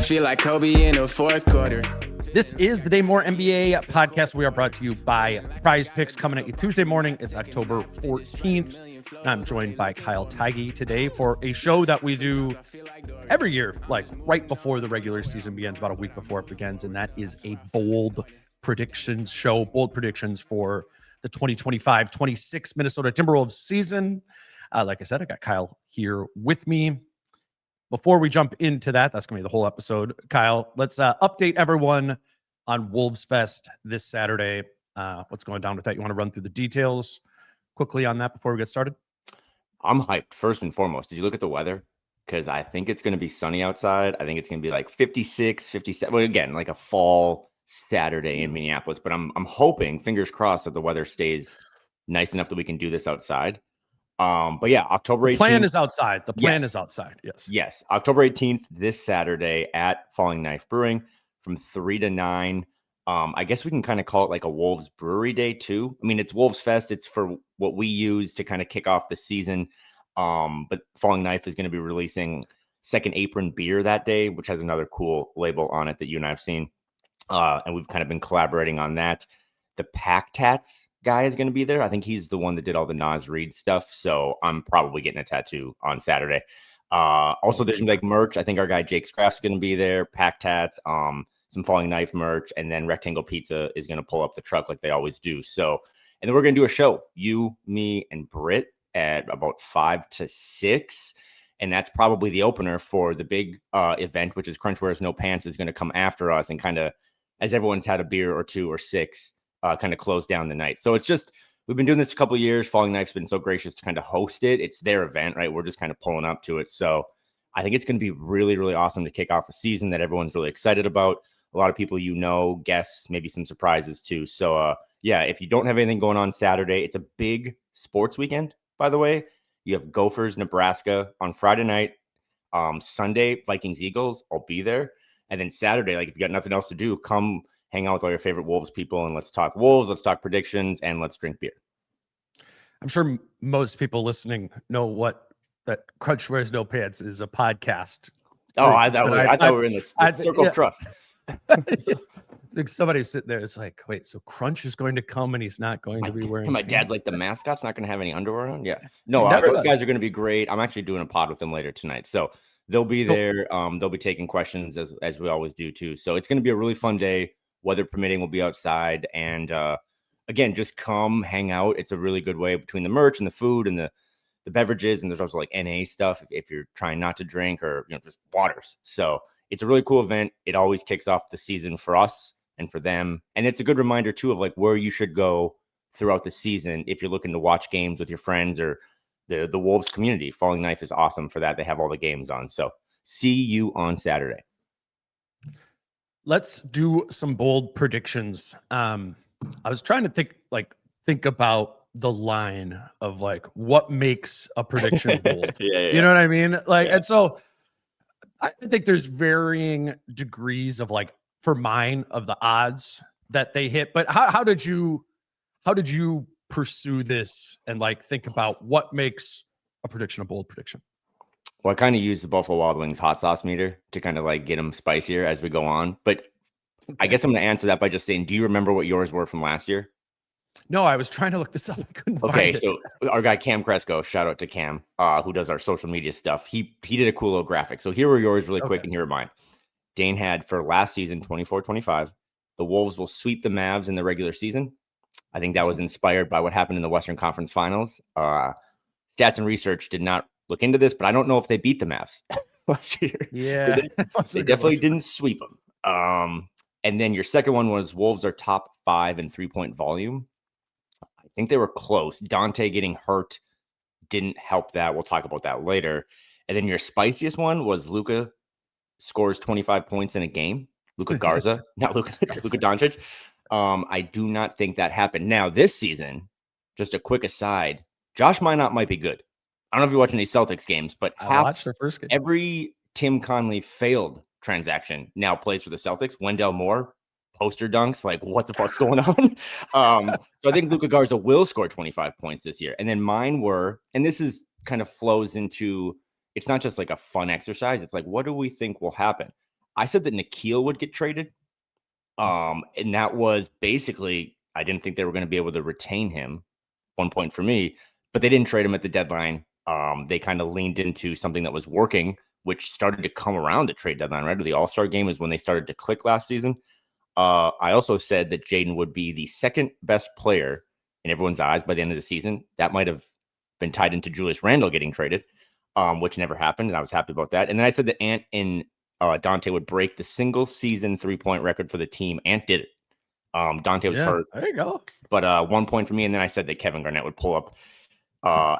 feel like Kobe in the fourth quarter. This is the Dane Moore NBA podcast. We are brought to you by Prize Picks, coming at you Tuesday morning. It's October 14th. I'm joined by Kyle Theige today for a show that we do every year, like right before the regular season begins, about a week before it begins. And that is a bold predictions show, bold predictions for the 2025-26 Minnesota Timberwolves season. Like I said, I got Kyle here with me. Before we jump into that, that's going to be the whole episode. Kyle, let's update everyone on Wolves Fest this Saturday. What's going down with that? You want to run through the details quickly on that before we get started? I'm hyped, first and foremost. Did you look at the weather? Because I think it's going to be sunny outside. I think it's going to be like 56, 57. Well, again, like a fall Saturday in Minneapolis. But I'm hoping, fingers crossed, that the weather stays nice enough that we can do this outside. But yeah, October 18th. The plan is outside. The plan is outside. Yes. October 18th, this Saturday at Falling Knife Brewing from 3 to 9. I guess we can kind of call it like a Wolves Brewery Day too. I mean, it's Wolves Fest. It's for what we use to kind of kick off the season. But Falling Knife is going to be releasing Second Apron beer that day, which has another cool label on it that you and I have seen. And we've kind of been collaborating on that. The Pack Tats guy is going to be there. I think he's the one that did all the Nas Reed stuff. So I'm probably getting a tattoo on Saturday. Also, there's going to be like merch. I think our guy Jake Scraft's going to be there. Pack Tats, some Falling Knife merch, and then Rectangle Pizza is going to pull up the truck like they always do. So, and then we're going to do a show, you, me, and Britt at about 5 to 6. And that's probably the opener for the big event, which is Crunch Wears No Pants is going to come after us and kind of, as everyone's had a beer or two or six, kind of close down the night. So it's just, we've been doing this a couple of years. Falling Knife's been so gracious to kind of host it. It's their event, right? We're just kind of pulling up to it. So I think it's going to be really, really awesome to kick off a season that everyone's really excited about. A lot of people, guests, maybe some surprises too. So yeah, if you don't have anything going on Saturday, it's a big sports weekend, by the way. You have Gophers, Nebraska on Friday night. Sunday, Vikings, Eagles. I'll be there. And then Saturday, like if you got nothing else to do, come hang out with all your favorite Wolves people and let's talk Wolves, let's talk predictions, and let's drink beer. I'm sure most people listening know that Crunch Wears No Pants is a podcast. Oh, I thought we were in the circle of trust. Like somebody sitting there is like, wait, so Crunch is going to come and he's not going to be wearing. My dad's like, the mascot's not going to have any underwear on. Yeah, no, those guys are going to be great. I'm actually doing a pod with them later tonight, so they'll be there. They'll be taking questions as we always do too. So it's going to be a really fun day. Weather permitting, we'll be outside, and again, just come hang out. It's a really good way between the merch and the food and the beverages, and there's also like NA stuff if you're trying not to drink or just waters. So it's a really cool event. It always kicks off the season for us and for them, and it's a good reminder too of like where you should go throughout the season if you're looking to watch games with your friends or the Wolves community. Falling Knife is awesome for that. They have all the games on. So see you on Saturday. Let's do some bold predictions. I was trying to think about the line of like what makes a prediction bold. Yeah. You know what I mean? And so I think there's varying degrees of like for mine of the odds that they hit. But how did you pursue this and like think about what makes a prediction a bold prediction? Well, I kind of use the Buffalo Wild Wings hot sauce meter to kind of like get them spicier as we go on. But okay. I guess I'm going to answer that by just saying, do you remember what yours were from last year? No, I was trying to look this up. I couldn't find it. So our guy Cam Cresco, shout out to Cam, who does our social media stuff. He did a cool little graphic. So here were yours really quick and here are mine. Dane had for last season, 24-25, the Wolves will sweep the Mavs in the regular season. I think that was inspired by what happened in the Western Conference Finals. Stats and research did not look into this, but I don't know if they beat the Mavs last year. Yeah. They definitely didn't sweep them. And then your second one was Wolves are top 5 in 3-point volume. I think they were close. Dante getting hurt didn't help that. We'll talk about that later. And then your spiciest one was Luka scores 25 points in a game. Luka Garza, not Luka Doncic. I do not think that happened. Now, this season, just a quick aside, Josh Minot might be good. I don't know if you're watching these Celtics games, but I watched the first game. Every Tim Conley failed transaction now plays for the Celtics. Wendell Moore, poster dunks, like what the fuck's going on? So I think Luka Garza will score 25 points this year. And then mine were, and this is kind of flows into, it's not just like a fun exercise. It's like, what do we think will happen? I said that Nikhil would get traded. And that was basically, I didn't think they were going to be able to retain him. 1 point for me, but they didn't trade him at the deadline. They kind of leaned into something that was working, which started to come around the trade deadline, right? Or the All-Star game is when they started to click last season. I also said that Jaden would be the second best player in everyone's eyes by the end of the season. That might have been tied into Julius Randle getting traded, which never happened, and I was happy about that. And then I said that Ant and Dante would break the single season 3-point record for the team. Ant did it. Dante was hurt. There you go. But 1 point for me. And then I said that Kevin Garnett would pull up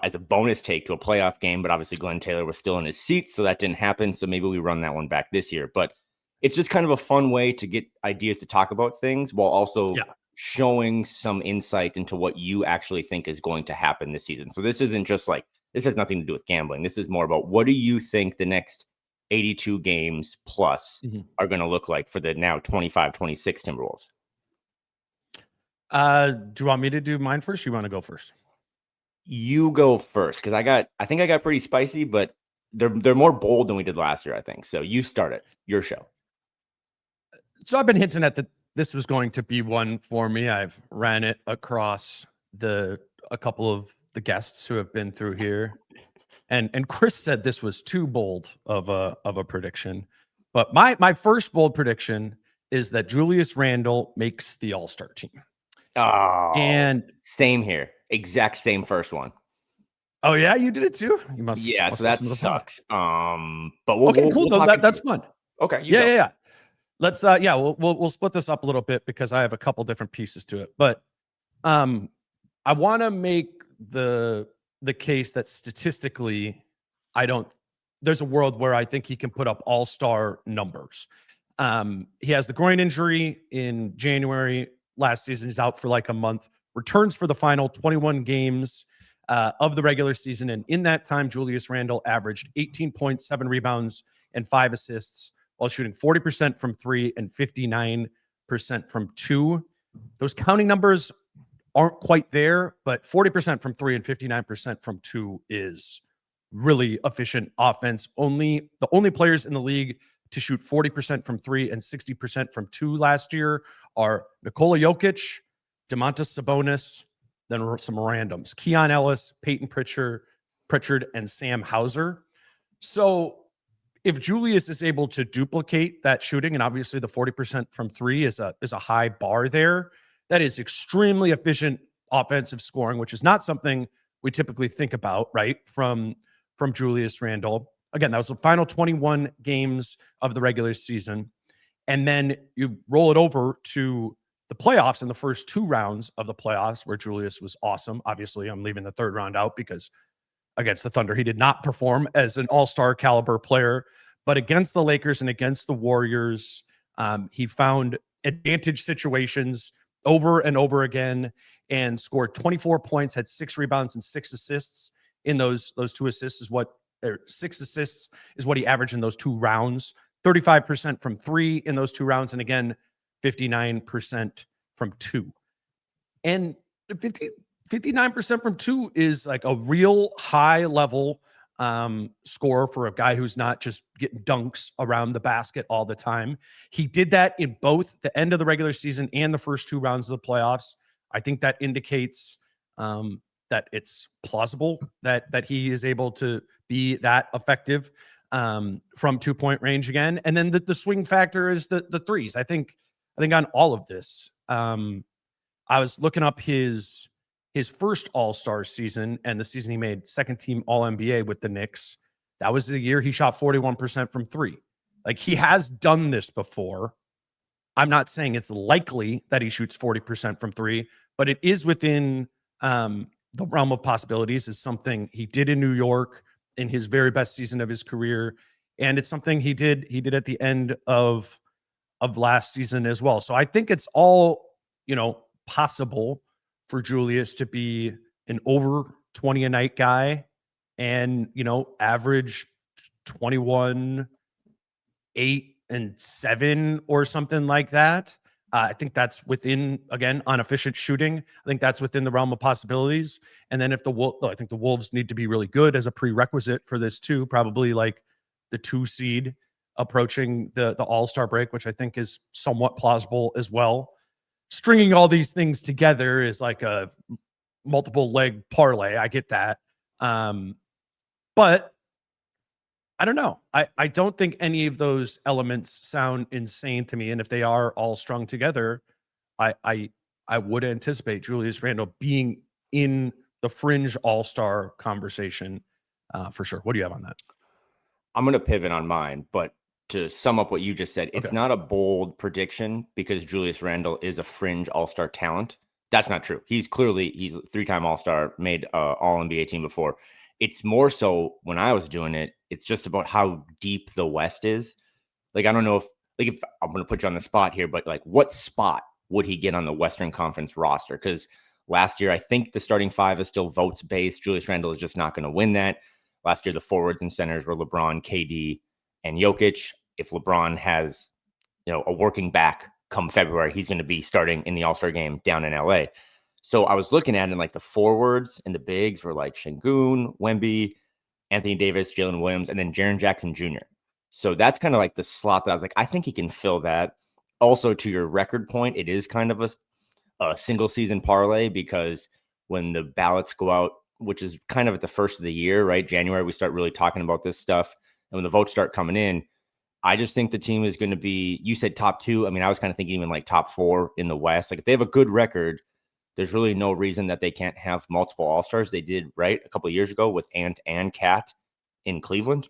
as a bonus take to a playoff game. But obviously Glenn Taylor was still in his seat, so that didn't happen. So maybe we run that one back this year. But it's just kind of a fun way to get ideas to talk about things while also showing some insight into what you actually think is going to happen this season. So this isn't just like, this has nothing to do with gambling. This is more about what do you think the next 82 games plus are going to look like for the now 25-26 Timberwolves? Do you want me to do mine first? Or you want to go first? You go first, because I think I got pretty spicy, but they're more bold than we did last year, I think. So you start it. Your show. So I've been hinting at that this was going to be one for me. I've ran it across a couple of the guests who have been through here. And Chris said this was too bold of a prediction. But my first bold prediction is that Julius Randle makes the All-Star team. Oh, and same here. Exact same first one. Oh yeah, you did it too. You must. Yeah, must so that sucks. But we'll, okay, cool. We'll That's fun. Okay. Yeah. Let's we'll split this up a little bit because I have a couple different pieces to it. But I want to make the case that statistically, there's a world where I think he can put up all-star numbers. He has the groin injury in January last season. He's out for like a month, returns for the final 21 games of the regular season. And in that time, Julius Randle averaged 18 points, 7 rebounds, and 5 assists while shooting 40% from 3 and 59% from 2. Those counting numbers aren't quite there, but 40% from 3 and 59% from 2 is really efficient offense. The only players in the league to shoot 40% from 3 and 60% from 2 last year are Nikola Jokic, Domantas Sabonis, then some randoms: Keon Ellis, Peyton Pritchard, and Sam Hauser. So if Julius is able to duplicate that shooting, and obviously the 40% from 3 is a high bar there, that is extremely efficient offensive scoring, which is not something we typically think about, right? From Julius Randle. Again, that was the final 21 games of the regular season. And then you roll it over to the playoffs in the first 2 rounds of the playoffs where Julius was awesome. Obviously, I'm leaving the 3rd round out because against the Thunder, he did not perform as an all-star caliber player. But against the Lakers and against the Warriors, he found advantage situations over and over again and scored 24 points, had 6 rebounds and 6 assists in those 2 assists is what, or 6 assists is what he averaged in those 2 rounds. 35% from 3 in those 2 rounds. And again, 59% from 2. And 59% from 2 is like a real high level score for a guy who's not just getting dunks around the basket all the time. He did that in both the end of the regular season and the first 2 rounds of the playoffs. I think that indicates that it's plausible that he is able to be that effective from 2-point range again. And then the swing factor is the threes. I think on all of this, I was looking up his first All-Star season and the season he made second team All-NBA with the Knicks. That was the year he shot 41% from 3. Like, he has done this before. I'm not saying it's likely that he shoots 40% from 3, but it is within the realm of possibilities. Is something he did in New York in his very best season of his career. And it's something he did at the end of last season as well. So I think it's all, possible for Julius to be an over 20 a night guy and, average 21, 8 and 7 or something like that. I think that's within, again, on efficient shooting. I think that's within the realm of possibilities. And then I think the Wolves need to be really good as a prerequisite for this too, probably like the 2 seed approaching the All-Star break, which I think is somewhat plausible as well. Stringing all these things together is like a multiple leg parlay. I get that. But I don't know. I don't think any of those elements sound insane to me. And if they are all strung together, I would anticipate Julius Randle being in the fringe all-star conversation for sure. What do you have on that? I'm going to pivot on mine, but to sum up what you just said, it's not a bold prediction because Julius Randle is a fringe all-star talent. That's not true. He's a three-time all-star, made all-NBA team before. It's more so when I was doing it, it's just about how deep the West is. Like, I don't know if I'm going to put you on the spot here, but like what spot would he get on the Western Conference roster? Because last year, I think the starting five is still votes based. Julius Randle is just not going to win that. Last year, the forwards and centers were LeBron, KD, and Jokic. If LeBron has, a working back come February, he's going to be starting in the All-Star game down in LA. So I was looking at it, and like the forwards and the bigs were like Şengün, Wemby, Anthony Davis, Jalen Williams, and then Jaren Jackson Jr. So that's kind of like the slot that I was like, I think he can fill that. Also, to your record point, it is kind of a single season parlay because when the ballots go out, which is kind of at the first of the year, right? January, we start really talking about this stuff. And when the votes start coming in, I just think the team is going to be, you said top two. I mean, I was kind of thinking even like top four in the West. Like if they have a good record, there's really no reason that they can't have multiple All-Stars. They did, right, a couple of years ago with Ant and Cat in Cleveland.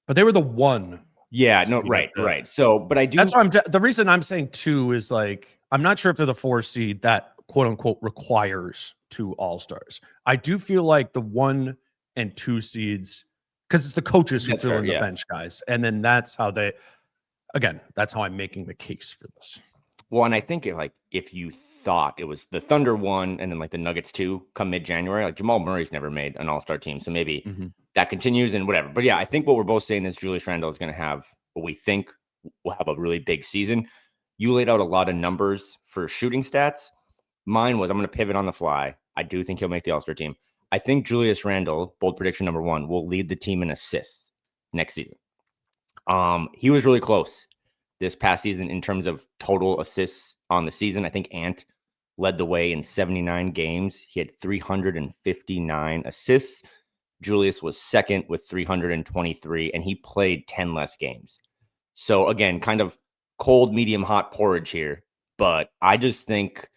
But they were the one. Yeah, no, right. So, but I do. That's why the reason I'm saying two is like, I'm not sure if they're the 4 seed that quote unquote requires 2 All-Stars. I do feel like the 1 and 2 seeds, because it's the coaches who fill in the bench guys. And then that's how that's how I'm making the case for this. Well, and I think if you thought it was the Thunder 1 and then like the Nuggets 2 come mid-January, like Jamal Murray's never made an All-Star team. So maybe that continues and whatever. But yeah, I think what we're both saying is Julius Randle is going to have what we think will have a really big season. You laid out a lot of numbers for shooting stats. Mine was, I'm going to pivot on the fly. I do think he'll make the All-Star team. I think Julius Randle, bold prediction number 1, will lead the team in assists next season. He was really close this past season in terms of total assists on the season. I think Ant led the way in 79 games. He had 359 assists. Julius was second with 323, and he played 10 less games. So again, kind of cold, medium, hot porridge here. But I just think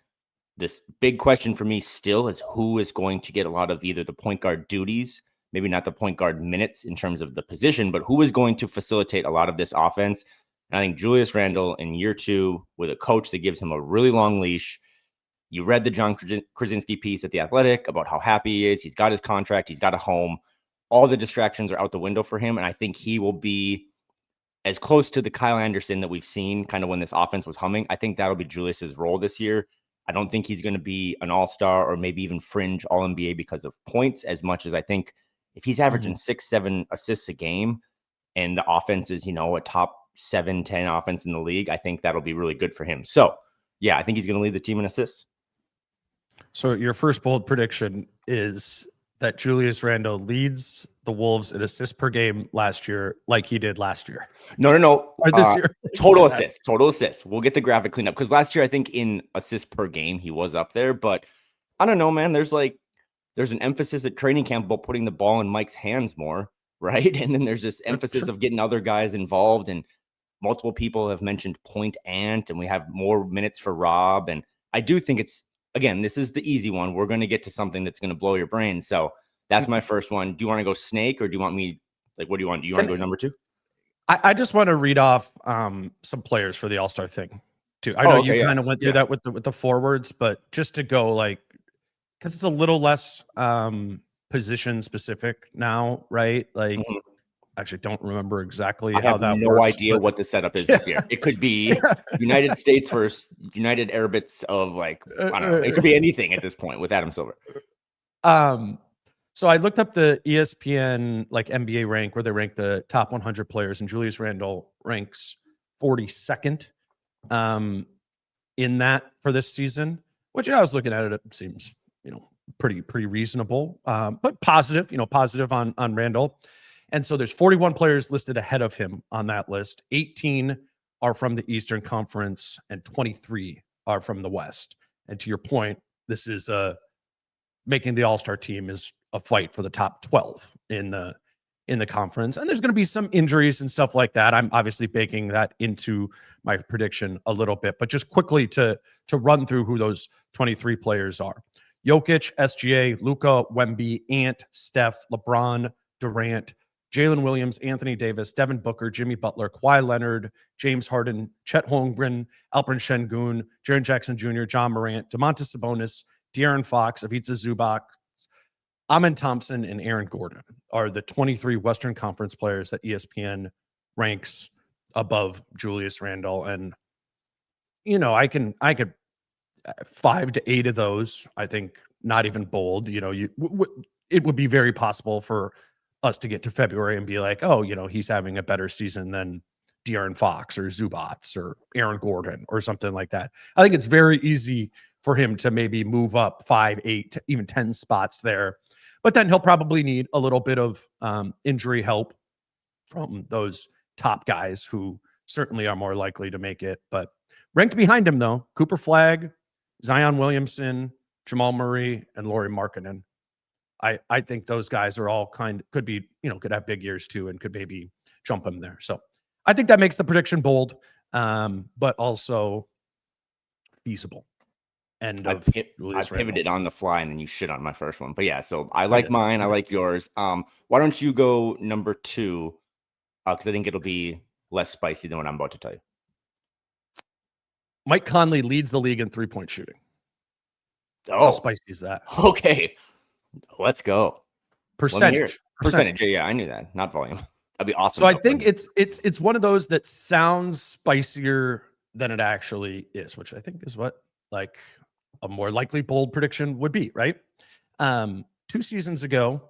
this big question for me still is who is going to get a lot of either the point guard duties, maybe not the point guard minutes in terms of the position, but who is going to facilitate a lot of this offense. And I think Julius Randle in year 2 with a coach that gives him a really long leash. You read the John Krasinski piece at The Athletic about how happy he is. He's got his contract. He's got a home. All the distractions are out the window for him. And I think he will be as close to the Kyle Anderson that we've seen kind of when this offense was humming. I think that'll be Julius's role this year. I don't think he's going to be an all-star or maybe even fringe all-NBA because of points as much as I think if he's averaging 6-7 assists a game and the offense is, a top 7-10 offense in the league, I think that'll be really good for him. So, yeah, I think he's going to lead the team in assists. So your first bold prediction is that Julius Randle leads the Wolves in assists per game last year like he did last year. No. Or this year. Total assists. We'll get the graphic cleaned up because last year I think in assists per game he was up there. But I don't know, man. There's an emphasis at training camp about putting the ball in Mike's hands more, right? And then there's this emphasis of getting other guys involved. And multiple people have mentioned Point Ant, and we have more minutes for Rob. And I do think again, this is the easy one. We're going to get to something that's going to blow your brain. So that's my first one. Do you want to go snake or do you want me, what do you want? Do you want to go number 2? I just want to read off some players for the All-Star thing too. I know you kind of went through that with the forwards, but just to go because it's a little less position specific now, right? Like, actually don't remember exactly how that works. I have no idea what the setup is this year. It could be United States versus United Arabics of I don't know. It could be anything at this point with Adam Silver. So I looked up the ESPN NBA rank where they rank the top 100 players, and Julius Randle ranks 42nd in that for this season, which I was looking at it seems, pretty reasonable, but positive, positive on Randle. And so there's 41 players listed ahead of him on that list. 18 are from the Eastern Conference and 23 are from the West. And to your point, this is making the All-Star team is a fight for the top 12 in the conference. And there's going to be some injuries and stuff like that. I'm obviously baking that into my prediction a little bit, but just quickly to run through who those 23 players are. Jokic, SGA, Luka, Wemby, Ant, Steph, LeBron, Durant, Jalen Williams, Anthony Davis, Devin Booker, Jimmy Butler, Kawhi Leonard, James Harden, Chet Holmgren, Alperen Şengün, Jaren Jackson Jr., John Morant, Domantas Sabonis, De'Aaron Fox, Ivica Zubac, Amen Thompson, and Aaron Gordon are the 23 Western Conference players that ESPN ranks above Julius Randle. And, I could 5 to 8 of those, I think, not even bold. It would be very possible for us to get to February and be like, oh, he's having a better season than De'Aaron Fox or Zubac or Aaron Gordon or something like that. I think it's very easy for him to maybe move up 5, 8, even 10 spots there. But then he'll probably need a little bit of injury help from those top guys who certainly are more likely to make it. But ranked behind him, though, Cooper Flagg, Zion Williamson, Jamal Murray, and Lauri Markkanen. I think those guys are all could have big years too and could maybe jump him there. So I think that makes the prediction bold, but also feasible. I pivoted on the fly and then you shit on my first one. But yeah, so I like mine. I like yours. Why don't you go number 2? Because I think it'll be less spicy than what I'm about to tell you. Mike Conley leads the league in 3-point shooting. Oh, how spicy is that? Okay, let's go. Percentage. Yeah, I knew that. Not volume. That'd be awesome. So I think it's one of those that sounds spicier than it actually is, which I think is what like a more likely bold prediction would be, right? 2 seasons ago,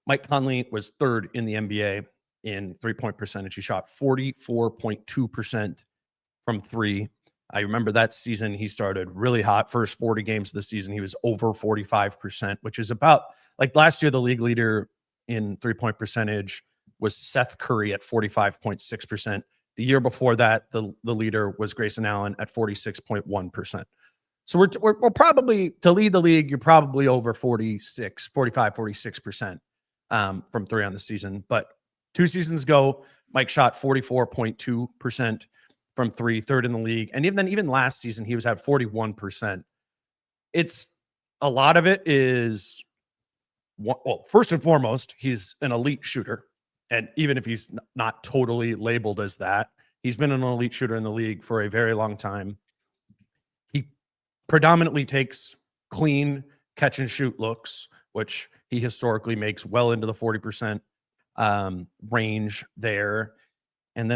Mike Conley was 3rd in the NBA in 3-point percentage. He shot 44.2% from 3. I remember that season he started really hot. First 40 games of the season, he was over 45%, which is about like last year, the league leader in 3-point percentage was Seth Curry at 45.6%. The year before that, the leader was Grayson Allen at 46.1%. So we're probably, to lead the league, you're probably over 46% from 3 on the season. But 2 seasons ago, Mike shot 44.2% from 3, 3rd in the league. And even last season, he was at 41%. It's a lot of it is, well, first and foremost, he's an elite shooter. And even if he's not totally labeled as that, he's been an elite shooter in the league for a very long time. He predominantly takes clean catch and shoot looks, which he historically makes well into the 40% range there. And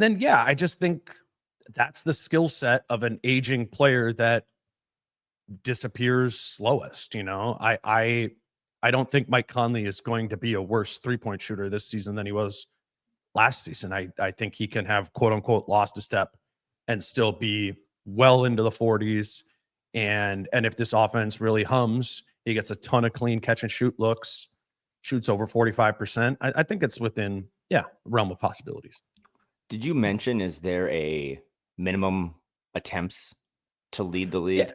then, yeah, I just think that's the skill set of an aging player that disappears slowest. I don't think Mike Conley is going to be a worse 3-point shooter this season than he was last season. I think he can have quote unquote lost a step and still be well into the 40s. And if this offense really hums, he gets a ton of clean catch and shoot looks, shoots over 45%. I think it's within, realm of possibilities. Did you mention, is there a minimum attempts to lead the league? Yeah.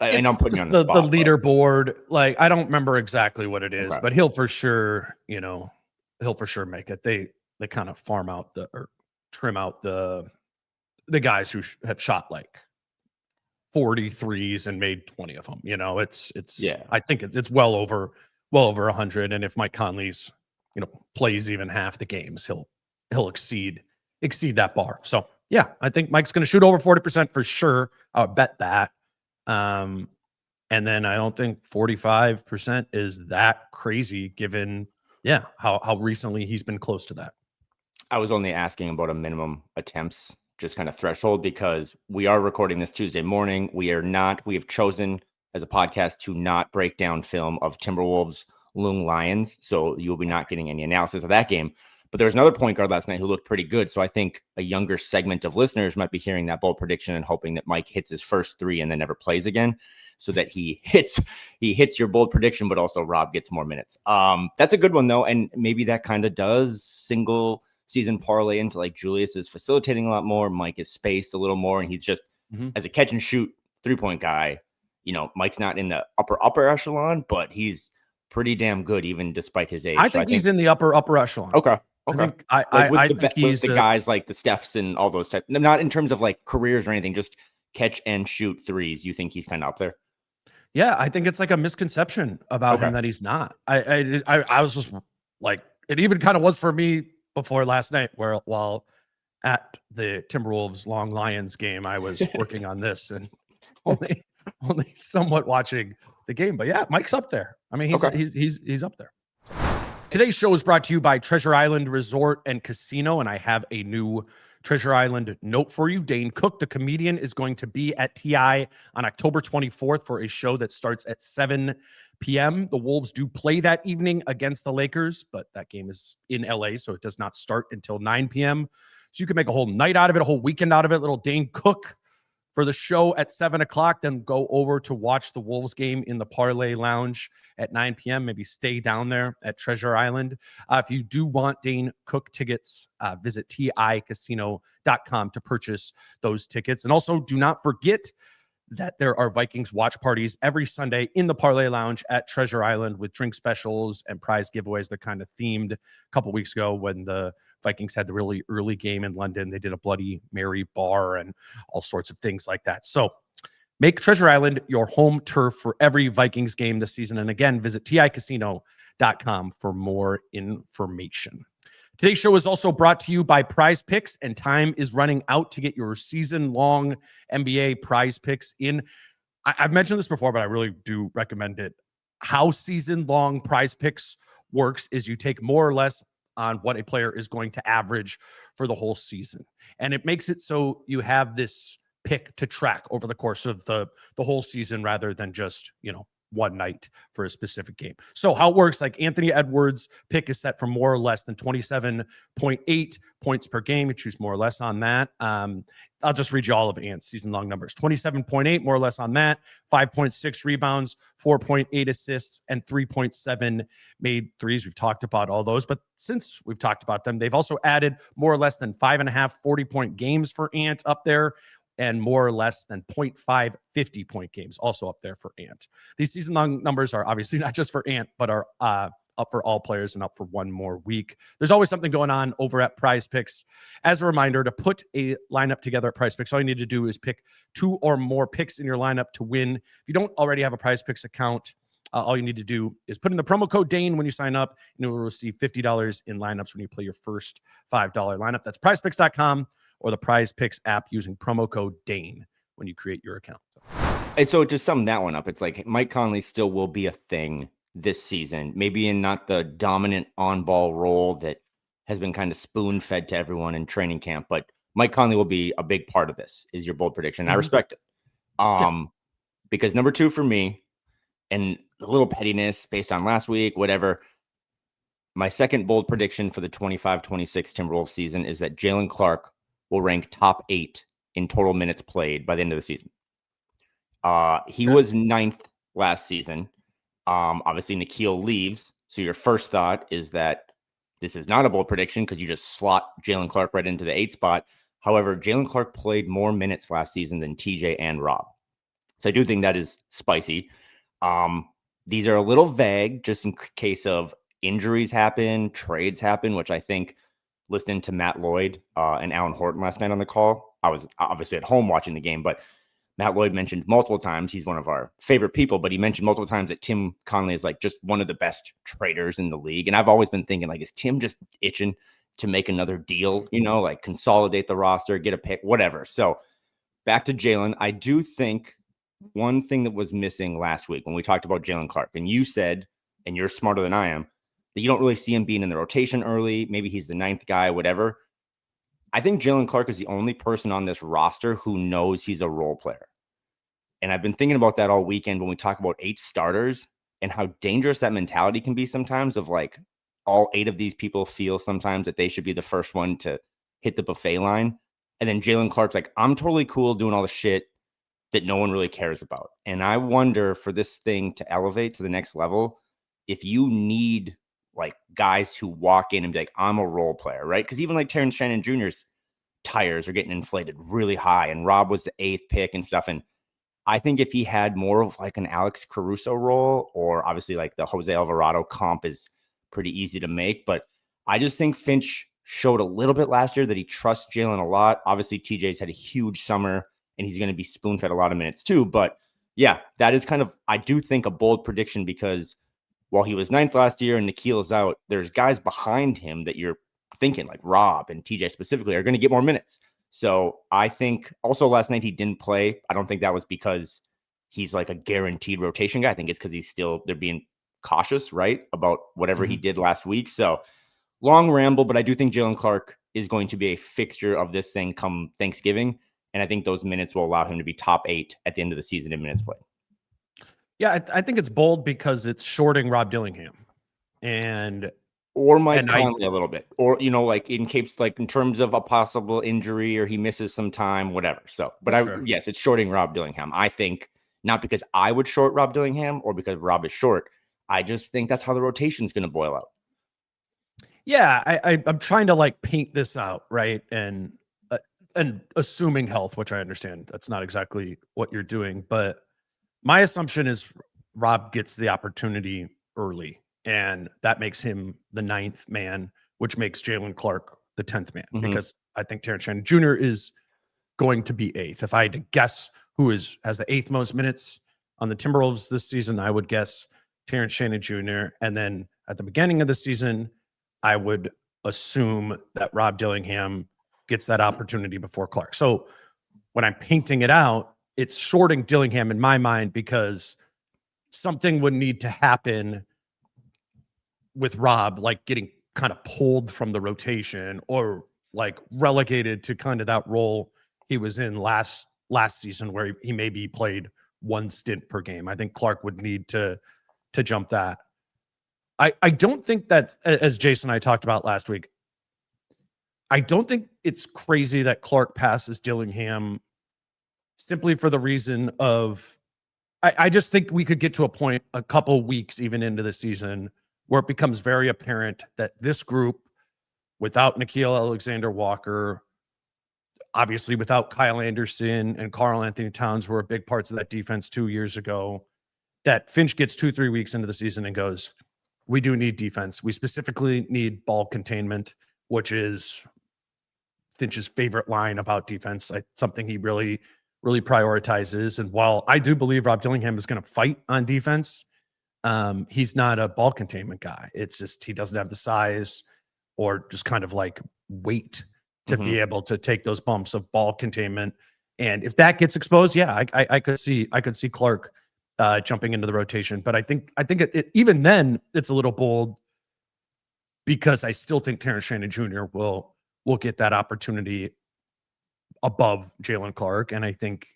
And I'm putting you on the spot, leaderboard. Like, I don't remember exactly what it is, Okay. but he'll for sure make it. They kind of farm out or trim out the guys who have shot like 43s and made 20 of them. I think it's well over 100. And if Mike Conley's, plays even half the games, he'll exceed that bar. So yeah, I think Mike's going to shoot over 40% for sure. I would bet that. And then I don't think 45% is that crazy given, how recently he's been close to that. I was only asking about a minimum attempts, just kind of threshold, because we are recording this Tuesday morning. We have chosen as a podcast to not break down film of Timberwolves Loon Lions. So you'll be not getting any analysis of that game. But there was another point guard last night who looked pretty good. So I think a younger segment of listeners might be hearing that bold prediction and hoping that Mike hits his first 3 and then never plays again. so that he hits your bold prediction, but also Rob gets more minutes. That's a good one though, and maybe that kind of does single season parlay into like Julius is facilitating a lot more, Mike is spaced a little more, and he's just as a catch and shoot 3-point guy. Mike's not in the upper echelon, but he's pretty damn good even despite his age. I think he's in the upper echelon. Okay. I think he's the guys like the Stephs and all those types. Not in terms of like careers or anything, just catch and shoot threes. You think he's kind of up there? Yeah, I think it's like a misconception about him that he's not. I was just like, it even kind of was for me before last night, where while at the Timberwolves Long Lions game, I was working on this and only somewhat watching the game. But yeah, Mike's up there. I mean, he's up there. Today's show is brought to you by Treasure Island Resort and Casino, and I have a new Treasure Island note for you. Dane Cook, the comedian, is going to be at TI on October 24th for a show that starts at 7 p.m. The Wolves do play that evening against the Lakers, but that game is in LA, so it does not start until 9 p.m. So you can make a whole night out of it, a whole weekend out of it. Little Dane Cook for the show at 7 o'clock, then go over to watch the Wolves game in the Parlay Lounge at 9 p.m. Maybe stay down there at Treasure Island. If you do want Dane Cook tickets, visit ticasino.com to purchase those tickets. And also do not forget that there are Vikings watch parties every Sunday in the Parlay Lounge at Treasure Island with drink specials and prize giveaways. They're kind of themed. A couple weeks ago when the Vikings had the really early game in London, they did a Bloody Mary bar and all sorts of things like that. So make Treasure Island your home turf for every Vikings game this season. And again, visit ticasino.com for more information. Today's show is also brought to you by Prize Picks, and time is running out to get your season-long NBA Prize Picks in. I've mentioned this before, but I really do recommend it. How season-long Prize Picks works is you take more or less on what a player is going to average for the whole season. And it makes it so you have this pick to track over the course of the whole season rather than just, one night for a specific game. So how it works, like Anthony Edwards' pick is set for more or less than 27.8 points per game. You choose more or less on that. I'll just read you all of Ant's season-long numbers. 27.8, more or less on that. 5.6 rebounds, 4.8 assists, and 3.7 made threes. We've talked about all those, but since we've talked about them, they've also added more or less than 5.5 40-point games for Ant up there, and more or less than 0.5 50-point games also up there for Ant. These season-long numbers are obviously not just for Ant, but are up for all players and up for one more week. There's always something going on over at Prize Picks. As a reminder, to put a lineup together at Prize Picks, all you need to do is pick 2 or more picks in your lineup to win. If you don't already have a Prize Picks account, all you need to do is put in the promo code Dane when you sign up, and you will receive $50 in lineups when you play your first $5 lineup. That's prizepicks.com or the Prize Picks app using promo code Dane when you create your account. And so to sum that one up, it's like Mike Conley still will be a thing this season, maybe in not the dominant on-ball role that has been kind of spoon-fed to everyone in training camp, but Mike Conley will be a big part of this, is your bold prediction. I respect it. Because number 2 for me, and a little pettiness based on last week, whatever, my second bold prediction for the 25-26 Timberwolves season is that Jaylen Clark will rank top 8 in total minutes played by the end of the season. He was 9th last season. Obviously, Nikhil leaves. So your first thought is that this is not a bold prediction because you just slot Jaylen Clark right into the 8 spot. However, Jaylen Clark played more minutes last season than Theige and Rob. So I do think that is spicy. These are a little vague just in case of injuries happen, trades happen, which I think listening to Matt Lloyd and Alan Horton last night on the call. I was obviously at home watching the game, but Matt Lloyd mentioned multiple times, he's one of our favorite people, but he mentioned multiple times that Tim Conley is like just one of the best traders in the league. And I've always been thinking, like, is Tim just itching to make another deal, like consolidate the roster, get a pick, whatever. So back to Jaylen. I do think one thing that was missing last week when we talked about Jaylen Clark, and you said, and you're smarter than I am, that you don't really see him being in the rotation early. Maybe he's the 9th guy, whatever. I think Jaylen Clark is the only person on this roster who knows he's a role player. And I've been thinking about that all weekend when we talk about 8 starters and how dangerous that mentality can be sometimes of like all 8 of these people feel sometimes that they should be the first one to hit the buffet line. And then Jaylen Clark's like, I'm totally cool doing all the shit that no one really cares about. And I wonder, for this thing to elevate to the next level, if you need like guys who walk in and be like, I'm a role player, right? Because even like Terrence Shannon Jr.'s tires are getting inflated really high, and Rob was the 8th pick and stuff. And I think if he had more of like an Alex Caruso role, or obviously like the Jose Alvarado comp is pretty easy to make, but I just think Finch showed a little bit last year that he trusts Jaylen a lot. Obviously, TJ's had a huge summer, and he's going to be spoon-fed a lot of minutes too. But yeah, that is kind of, I do think, a bold prediction, because while he was 9th last year and Nikhil is out, there's guys behind him that you're thinking like Rob and TJ specifically are going to get more minutes. So I think also last night he didn't play. I don't think that was because he's like a guaranteed rotation guy. I think it's because they're being cautious, right, about whatever he did last week. So long ramble, but I do think Jaylen Clark is going to be a fixture of this thing come Thanksgiving. And I think those minutes will allow him to be top 8 at the end of the season in minutes played. Yeah, I think it's bold because it's shorting Rob Dillingham. Or Mike Conley a little bit, or, like in case, like in terms of a possible injury or he misses some time, whatever. So, but yes, it's shorting Rob Dillingham. I think not because I would short Rob Dillingham or because Rob is short. I just think that's how the rotation is going to boil out. Yeah, I'm trying to like paint this out, right? And assuming health, which I understand that's not exactly what you're doing, but my assumption is Rob gets the opportunity early, and that makes him the 9th man, which makes Jaylen Clark the 10th man, because I think Terrence Shannon Jr. is going to be 8th. If I had to guess who has the 8th most minutes on the Timberwolves this season, I would guess Terrence Shannon Jr. And then at the beginning of the season, I would assume that Rob Dillingham gets that opportunity before Clark. So when I'm painting it out, it's shorting Dillingham in my mind, because something would need to happen with Rob, like getting kind of pulled from the rotation or like relegated to kind of that role he was in last season, where he maybe played one stint per game. I think Clark would need to jump that. I don't think that, as Jason and I talked about last week, I don't think it's crazy that Clark passes Dillingham, simply for the reason of, I just think we could get to a point a couple weeks even into the season where it becomes very apparent that this group, without Nickeil Alexander-Walker, obviously without Kyle Anderson and Karl Anthony Towns, who were big parts of that defense 2 years ago, that Finch gets 2-3 weeks into the season and goes, we do need defense. We specifically need ball containment, which is Finch's favorite line about defense. Something he really prioritizes. And while I do believe Rob Dillingham is going to fight on defense, he's not a ball containment guy. It's just he doesn't have the size or just kind of like weight to be able to take those bumps of ball containment. And if that gets exposed, yeah, I could see Clark jumping into the rotation. But I think it even then it's a little bold, because I still think Terrence Shannon Jr. will get that opportunity above Jaylen Clark. And I think,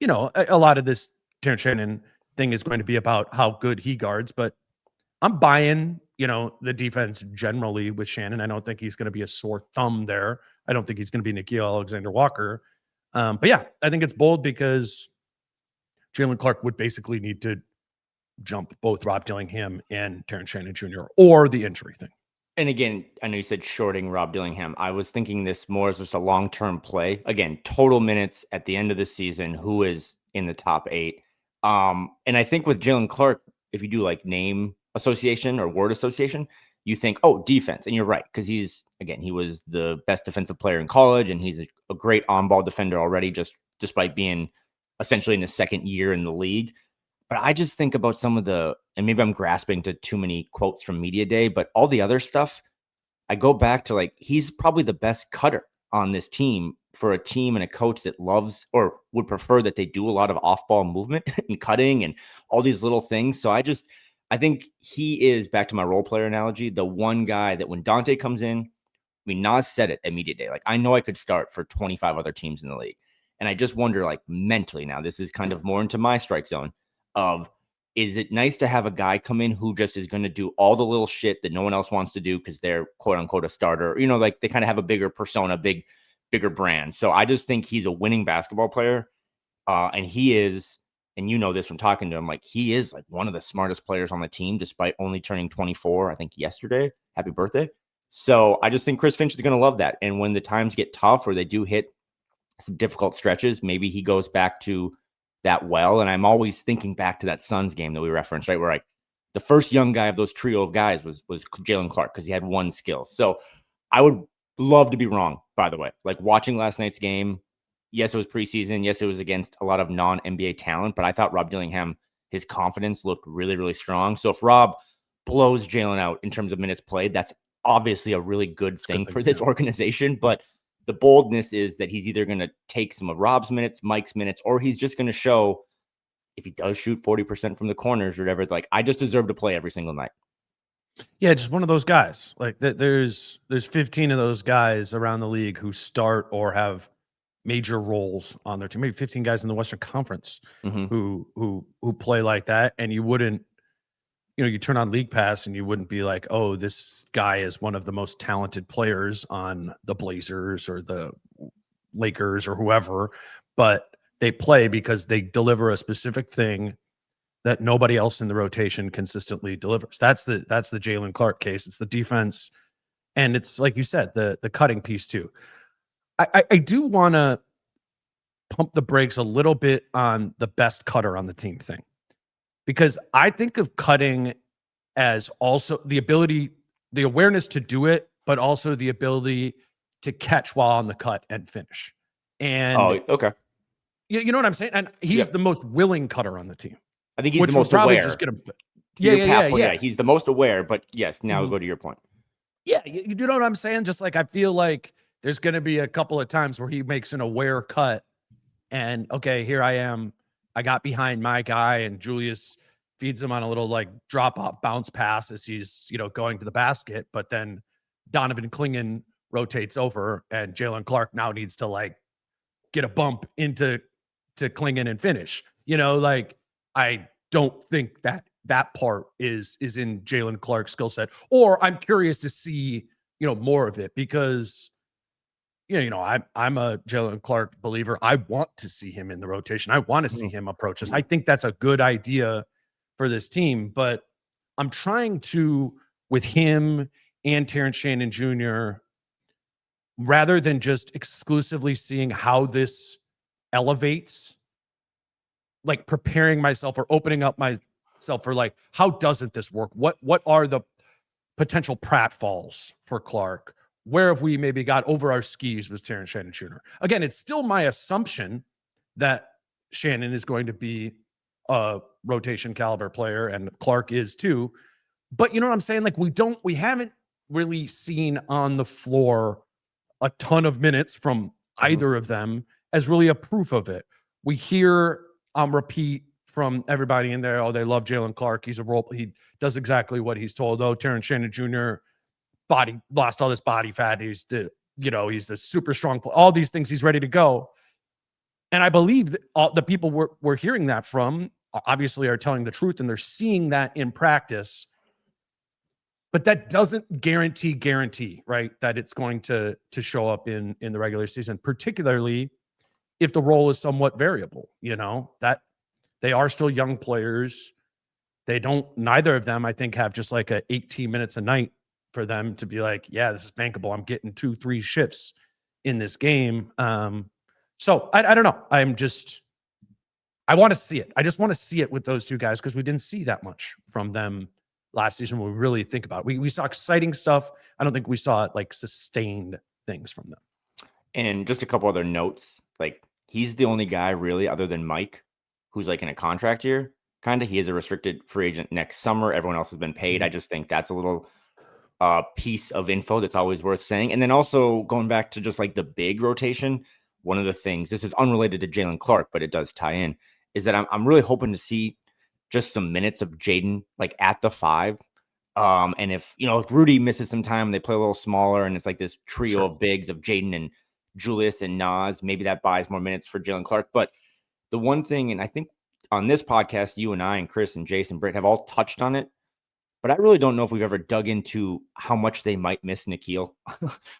a lot of this Terrence Shannon thing is going to be about how good he guards, but I'm buying, the defense generally with Shannon. I don't think he's going to be a sore thumb there. I don't think he's going to be Nickeil Alexander-Walker. But yeah, I think it's bold because Jaylen Clark would basically need to jump both Rob Dillingham and Terrence Shannon Jr. or the injury thing. And again, I know you said shorting Rob Dillingham. I was thinking this more as just a long-term play. Again, total minutes at the end of the season, who is in the top 8. And I think with Jaylen Clark, if you do like name association or word association, you think, oh, defense. And you're right, because he was the best defensive player in college, and he's a great on-ball defender already, just despite being essentially in his second year in the league. But I just think about some of and maybe I'm grasping to too many quotes from Media Day, but all the other stuff, I go back to like, he's probably the best cutter on this team, for a team and a coach that loves or would prefer that they do a lot of off-ball movement and cutting and all these little things. So I think he is, back to my role player analogy, the one guy that when Dante comes in, I mean, Nas said it at Media Day, like, I know I could start for 25 other teams in the league. And I just wonder, like, mentally, now this is kind of more into my strike zone of, is it nice to have a guy come in who just is going to do all the little shit that no one else wants to do because they're quote unquote a starter, like they kind of have a bigger persona, bigger brand. So I just think he's a winning basketball player. And he is, and you know this from talking to him, like he is like one of the smartest players on the team, despite only turning 24, I think yesterday. Happy birthday. So I just think Chris Finch is going to love that. And when the times get tough or they do hit some difficult stretches, maybe he goes back to that well. And I'm always thinking back to that Suns game that we referenced, right? Where like the first young guy of those trio of guys was Jaylen Clark because he had one skill. So I would love to be wrong, by the way. Like watching last night's game, yes, it was preseason. Yes, it was against a lot of non-NBA talent, but I thought Rob Dillingham, his confidence looked really, really strong. So if Rob blows Jaylen out in terms of minutes played, that's obviously a really good thing for this organization. But the boldness is that he's either going to take some of Rob's minutes, Mike's minutes, or he's just going to show if he does shoot 40% from the corners or whatever, it's like, I just deserve to play every single night. Yeah, just one of those guys. Like there's 15 of those guys around the league who start or have major roles on their team. Maybe 15 guys in the Western Conference who play like that, and you wouldn't, you turn on League Pass and you wouldn't be like, oh, this guy is one of the most talented players on the Blazers or the Lakers or whoever, but they play because they deliver a specific thing that nobody else in the rotation consistently delivers. That's the Jaylen Clark case. It's the defense, and it's like you said, the cutting piece too. I do want to pump the brakes a little bit on the best cutter on the team thing, because I think of cutting as also the ability, the awareness to do it, but also the ability to catch while on the cut and finish. And okay. You know what I'm saying? And he's the most willing cutter on the team. I think he's the most aware. Just get him fit. Yeah. He's the most aware, but yes, now we go to your point. Yeah, you know what I'm saying? Just like I feel like there's going to be a couple of times where he makes an aware cut and, okay, here I am. I got behind my guy and Julius feeds him on a little like drop off bounce pass as he's, going to the basket. But then Donovan Clingan rotates over and Jaylen Clark now needs to like get a bump into Clingan and finish. Like I don't think that part is in Jaylen Clark's skill set, or I'm curious to see, more of it because, I'm a Jaylen Clark believer. I want to see him in the rotation. I want to see him approach us. I think that's a good idea for this team, but I'm trying to, with him and Terrence Shannon Jr., rather than just exclusively seeing how this elevates, like preparing myself or opening up myself for like, how doesn't this work? What are the potential pratfalls for Clark? Where have we maybe got over our skis with Terrence Shannon Jr.? Again, it's still my assumption that Shannon is going to be a rotation caliber player and Clark is too. But you know what I'm saying? Like we haven't really seen on the floor a ton of minutes from either of them as really a proof of it. We hear repeat from everybody in there, oh, they love Jaylen Clark. He's a role. He does exactly what he's told. Oh, Terrence Shannon Jr. lost all this body fat. He's a super strong player. All these things, he's ready to go. And I believe that all the people we're hearing that from obviously are telling the truth, and they're seeing that in practice. But that doesn't guarantee, right, that it's going to show up in the regular season, particularly if the role is somewhat variable, that they are still young players. Neither of them, I think, have just like 18 minutes a night for them to be like, yeah, this is bankable. I'm getting 2-3 shifts in this game. So I don't know. I want to see it. I just want to see it with those two guys because we didn't see that much from them last season when we really think about it. We saw exciting stuff. I don't think we saw like sustained things from them. And just a couple other notes, like he's the only guy really other than Mike who's like in a contract year. Kind of, he is a restricted free agent next summer. Everyone else has been paid. I just think that's a little piece of info that's always worth saying. And then also going back to just like the big rotation, one of the things, this is unrelated to Jaylen Clark, but it does tie in, is that I'm really hoping to see just some minutes of Jaden like at the 5. And if Rudy misses some time and they play a little smaller and it's like this trio of bigs of Jaden and Julius and Nas, maybe that buys more minutes for Jaylen Clark. But the one thing, and I think on this podcast, you and I and Chris and Jason Britt have all touched on it, but I really don't know if we've ever dug into how much they might miss Nickeil.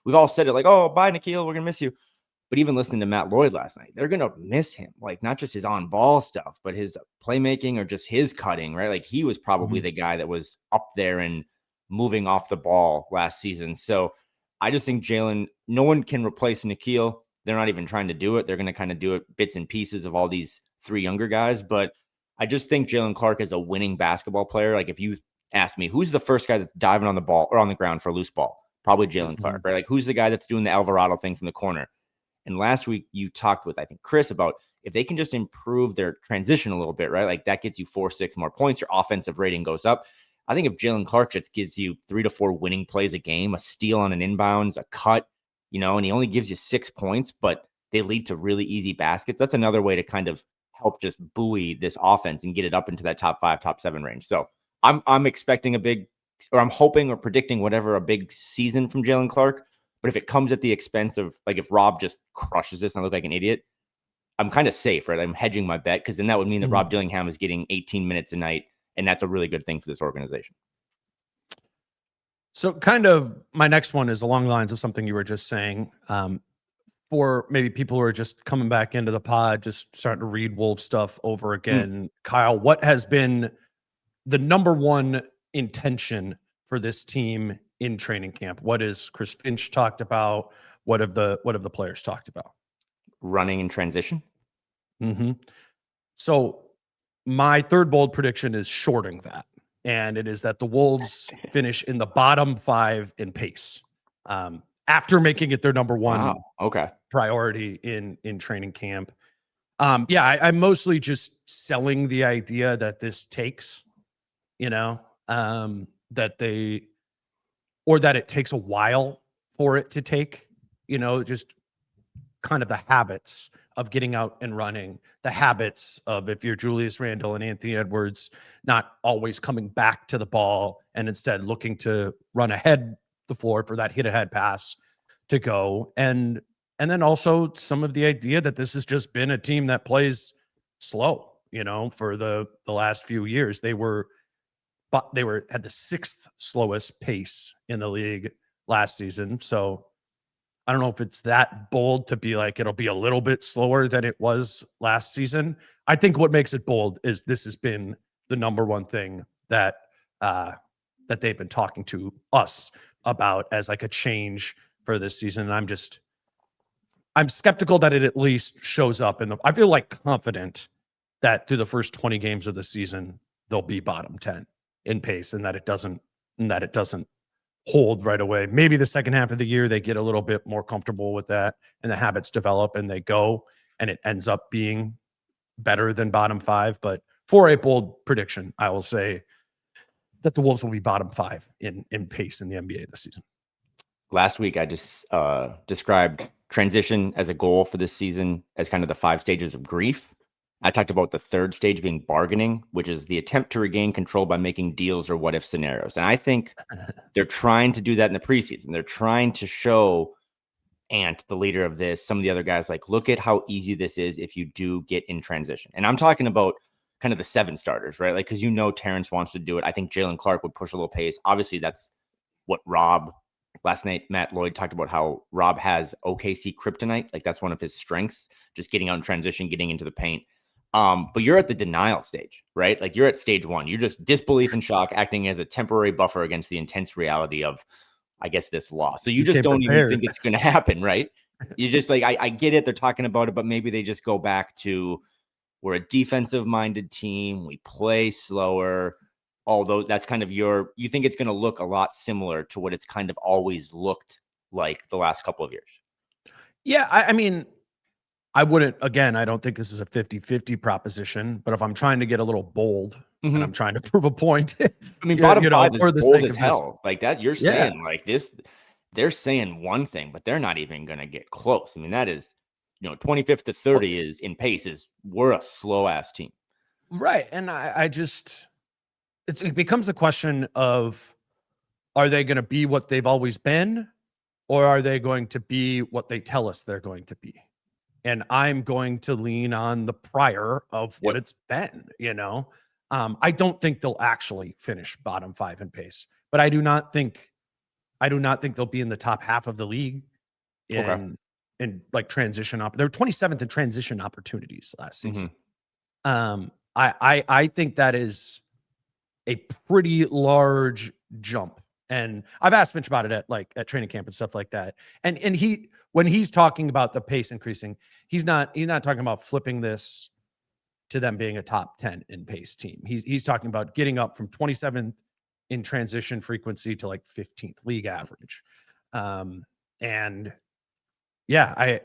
We've all said it like, oh, bye, Nickeil, we're going to miss you. But even listening to Matt Lloyd last night, they're going to miss him. Like, not just his on ball stuff, but his playmaking or just his cutting, right? Like, he was probably the guy that was up there and moving off the ball last season. So I just think Jaylen, no one can replace Nickeil. They're not even trying to do it. They're going to kind of do it bits and pieces of all these three younger guys. But I just think Jaylen Clark is a winning basketball player. Like, if you ask me, who's the first guy that's diving on the ball or on the ground for a loose ball? Probably Jaylen Clark, right? Like, who's the guy that's doing the Alvarado thing from the corner? And last week you talked with, I think, Chris about if they can just improve their transition a little bit, right? Like, that gets you 4-6 more points. Your offensive rating goes up. I think if Jaylen Clark just gives you 3 to 4 winning plays a game, a steal on an inbounds, a cut, and he only gives you 6 points, but they lead to really easy baskets. That's another way to kind of help just buoy this offense and get it up into that top 5, top 7 range. So I'm expecting I'm hoping or predicting whatever, a big season from Jaylen Clark. But if it comes at the expense of, like, if Rob just crushes this and I look like an idiot, I'm kind of safe, right? I'm hedging my bet, because then that would mean that Rob Dillingham is getting 18 minutes a night, and that's a really good thing for this organization. So kind of my next one is along the lines of something you were just saying. For maybe people who are just coming back into the pod, just starting to read Wolves stuff over again. Kyle, what has been the number one intention for this team in training camp? What is Chris Finch talked about? What have the players talked about? Running in transition. So my third bold prediction is shorting that. And it is that the Wolves finish in the bottom 5 in pace, after making it their number one priority in training camp. I'm mostly just selling the idea that this takes, that it takes a while for it to take, just kind of the habits of getting out and running, the habits of, if you're Julius Randle and Anthony Edwards, not always coming back to the ball and instead looking to run ahead the floor for that hit ahead pass to go. And then also some of the idea that this has just been a team that plays slow, for the last few years. They had the 6th slowest pace in the league last season. So I don't know if it's that bold to be like, it'll be a little bit slower than it was last season. I think what makes it bold is this has been the number one thing that they've been talking to us about as like a change for this season. And I'm skeptical that it at least shows up I feel like confident that through the first 20 games of the season, they'll be bottom 10 in pace, and that it doesn't hold right away. Maybe the second half of the year, they get a little bit more comfortable with that and the habits develop and they go, and it ends up being better than bottom 5. But for a bold prediction, I will say that the Wolves will be bottom 5 in pace in the NBA this season. Last week, I just described transition as a goal for this season as kind of the 5 stages of grief. I talked about the 3rd stage being bargaining, which is the attempt to regain control by making deals or what-if scenarios. And I think they're trying to do that in the preseason. They're trying to show Ant, the leader of this, some of the other guys, like, look at how easy this is if you do get in transition. And I'm talking about kind of the 7 starters, right? Like, because Terrence wants to do it. I think Jaylen Clark would push a little pace. Obviously, that's what Rob... Last night, Matt Lloyd talked about how Rob has OKC kryptonite. Like, that's one of his strengths, just getting out in transition, getting into the paint. But you're at the denial stage, right? Like, you're at stage 1. You're just disbelief and shock, acting as a temporary buffer against the intense reality of, I guess, this loss. So you just don't even think it's going to happen, right? You just like, I get it. They're talking about it, but maybe they just go back to, we're a defensive-minded team. We play slower. Although that's kind of you think it's going to look a lot similar to what it's kind of always looked like the last couple of years. Yeah, I mean, I don't think this is a 50-50 proposition, but if I'm trying to get a little bold and I'm trying to prove a point, I mean, bottom 5 is bold as this. hell. Like that, you're saying like this, they're saying one thing, but they're not even going to get close. I mean, that is, 25th to 30 is in pace, we're a slow ass team. Right. And I just... It becomes the question of, are they going to be what they've always been, or are they going to be what they tell us they're going to be? And I'm going to lean on the prior of what it's been, I don't think they'll actually finish bottom 5 in pace, but I do not think they'll be in the top half of the league in like transition they were 27th in transition opportunities last season. Mm-hmm. I think that is a pretty large jump. And I've asked Finch about it at training camp and stuff like that. And when he's talking about the pace increasing, he's not talking about flipping this to them being a top 10 in pace team. He's talking about getting up from 27th in transition frequency to like 15th league average. And yeah,